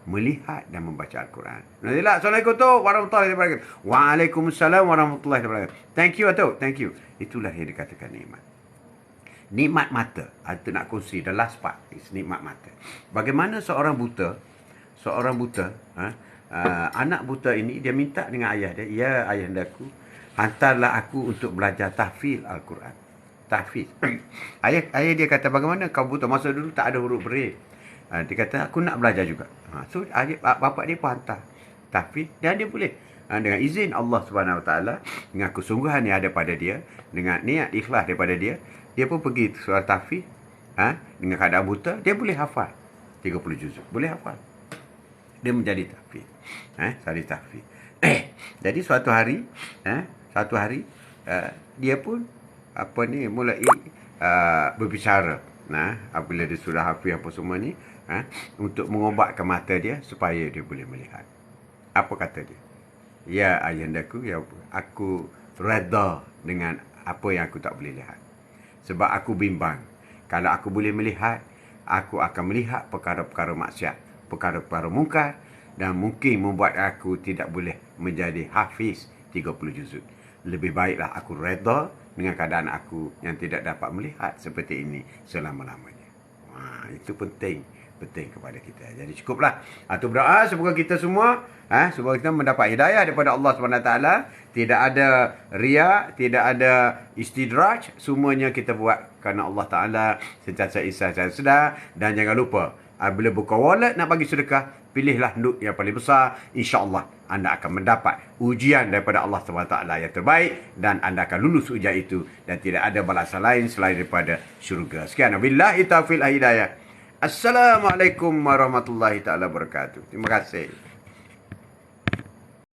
melihat dan membaca Al-Quran. Assalamualaikum warahmatullahi wabarakatuh. Waalaikumsalam warahmatullahi wabarakatuh. Thank you Atuk. Thank you. Itulah yang dikatakan nikmat. Nikmat mata. Itu nak kongsi. The last part is nikmat mata. Bagaimana seorang buta, anak buta ini, dia minta dengan ayah dia, ya ayahandaku, hantarlah aku untuk belajar tahfiz Al-Quran. Tahfiz. ayah dia kata, bagaimana kau buta? Masa dulu tak ada huruf braille. Dia kata, aku nak belajar juga. So bapak dia pun hantar tahfiz, dan dia boleh. Dengan izin Allah Subhanahu Wa Taala, dengan kesungguhan yang ada pada dia, dengan niat ikhlas daripada dia, dia pun pergi surah tahfiz. Dengan keadaan buta, dia boleh hafal 30 juzuk. Boleh hafal. Dia menjadi tahfiz. Jadi tahfiz. Jadi suatu hari, dia pun mulai berbicara. Apabila dia sudah hafiz apa semua ni, untuk mengobatkan mata dia supaya dia boleh melihat. Apa kata dia? Ya ayahandaku, ya aku redha dengan apa yang aku tak boleh lihat. Sebab aku bimbang. Kalau aku boleh melihat, aku akan melihat perkara-perkara maksiat, perkara-perkara mungkar, dan mungkin membuat aku tidak boleh menjadi hafiz 30 juzuk. Lebih baiklah aku redha dengan keadaan aku yang tidak dapat melihat seperti ini selama-lamanya. Itu penting kepada kita. Jadi cukuplah. Itu berdoa semoga kita semua, semoga kita mendapat hidayah daripada Allah SWT. Tidak ada riya, tidak ada istidraj. Semuanya kita buat kerana Allah Ta'ala sentiasa ihsan dan sedar. Dan jangan lupa, bila buka wallet nak bagi sedekah, pilihlah nduk yang paling besar. InsyaAllah anda akan mendapat ujian daripada Allah SWT yang terbaik, dan anda akan lulus ujian itu, dan tidak ada balasan lain selain daripada syurga. Sekian. Wabillahi taufiq hidayah. Assalamualaikum warahmatullahi taala wabarakatuh. Terima kasih.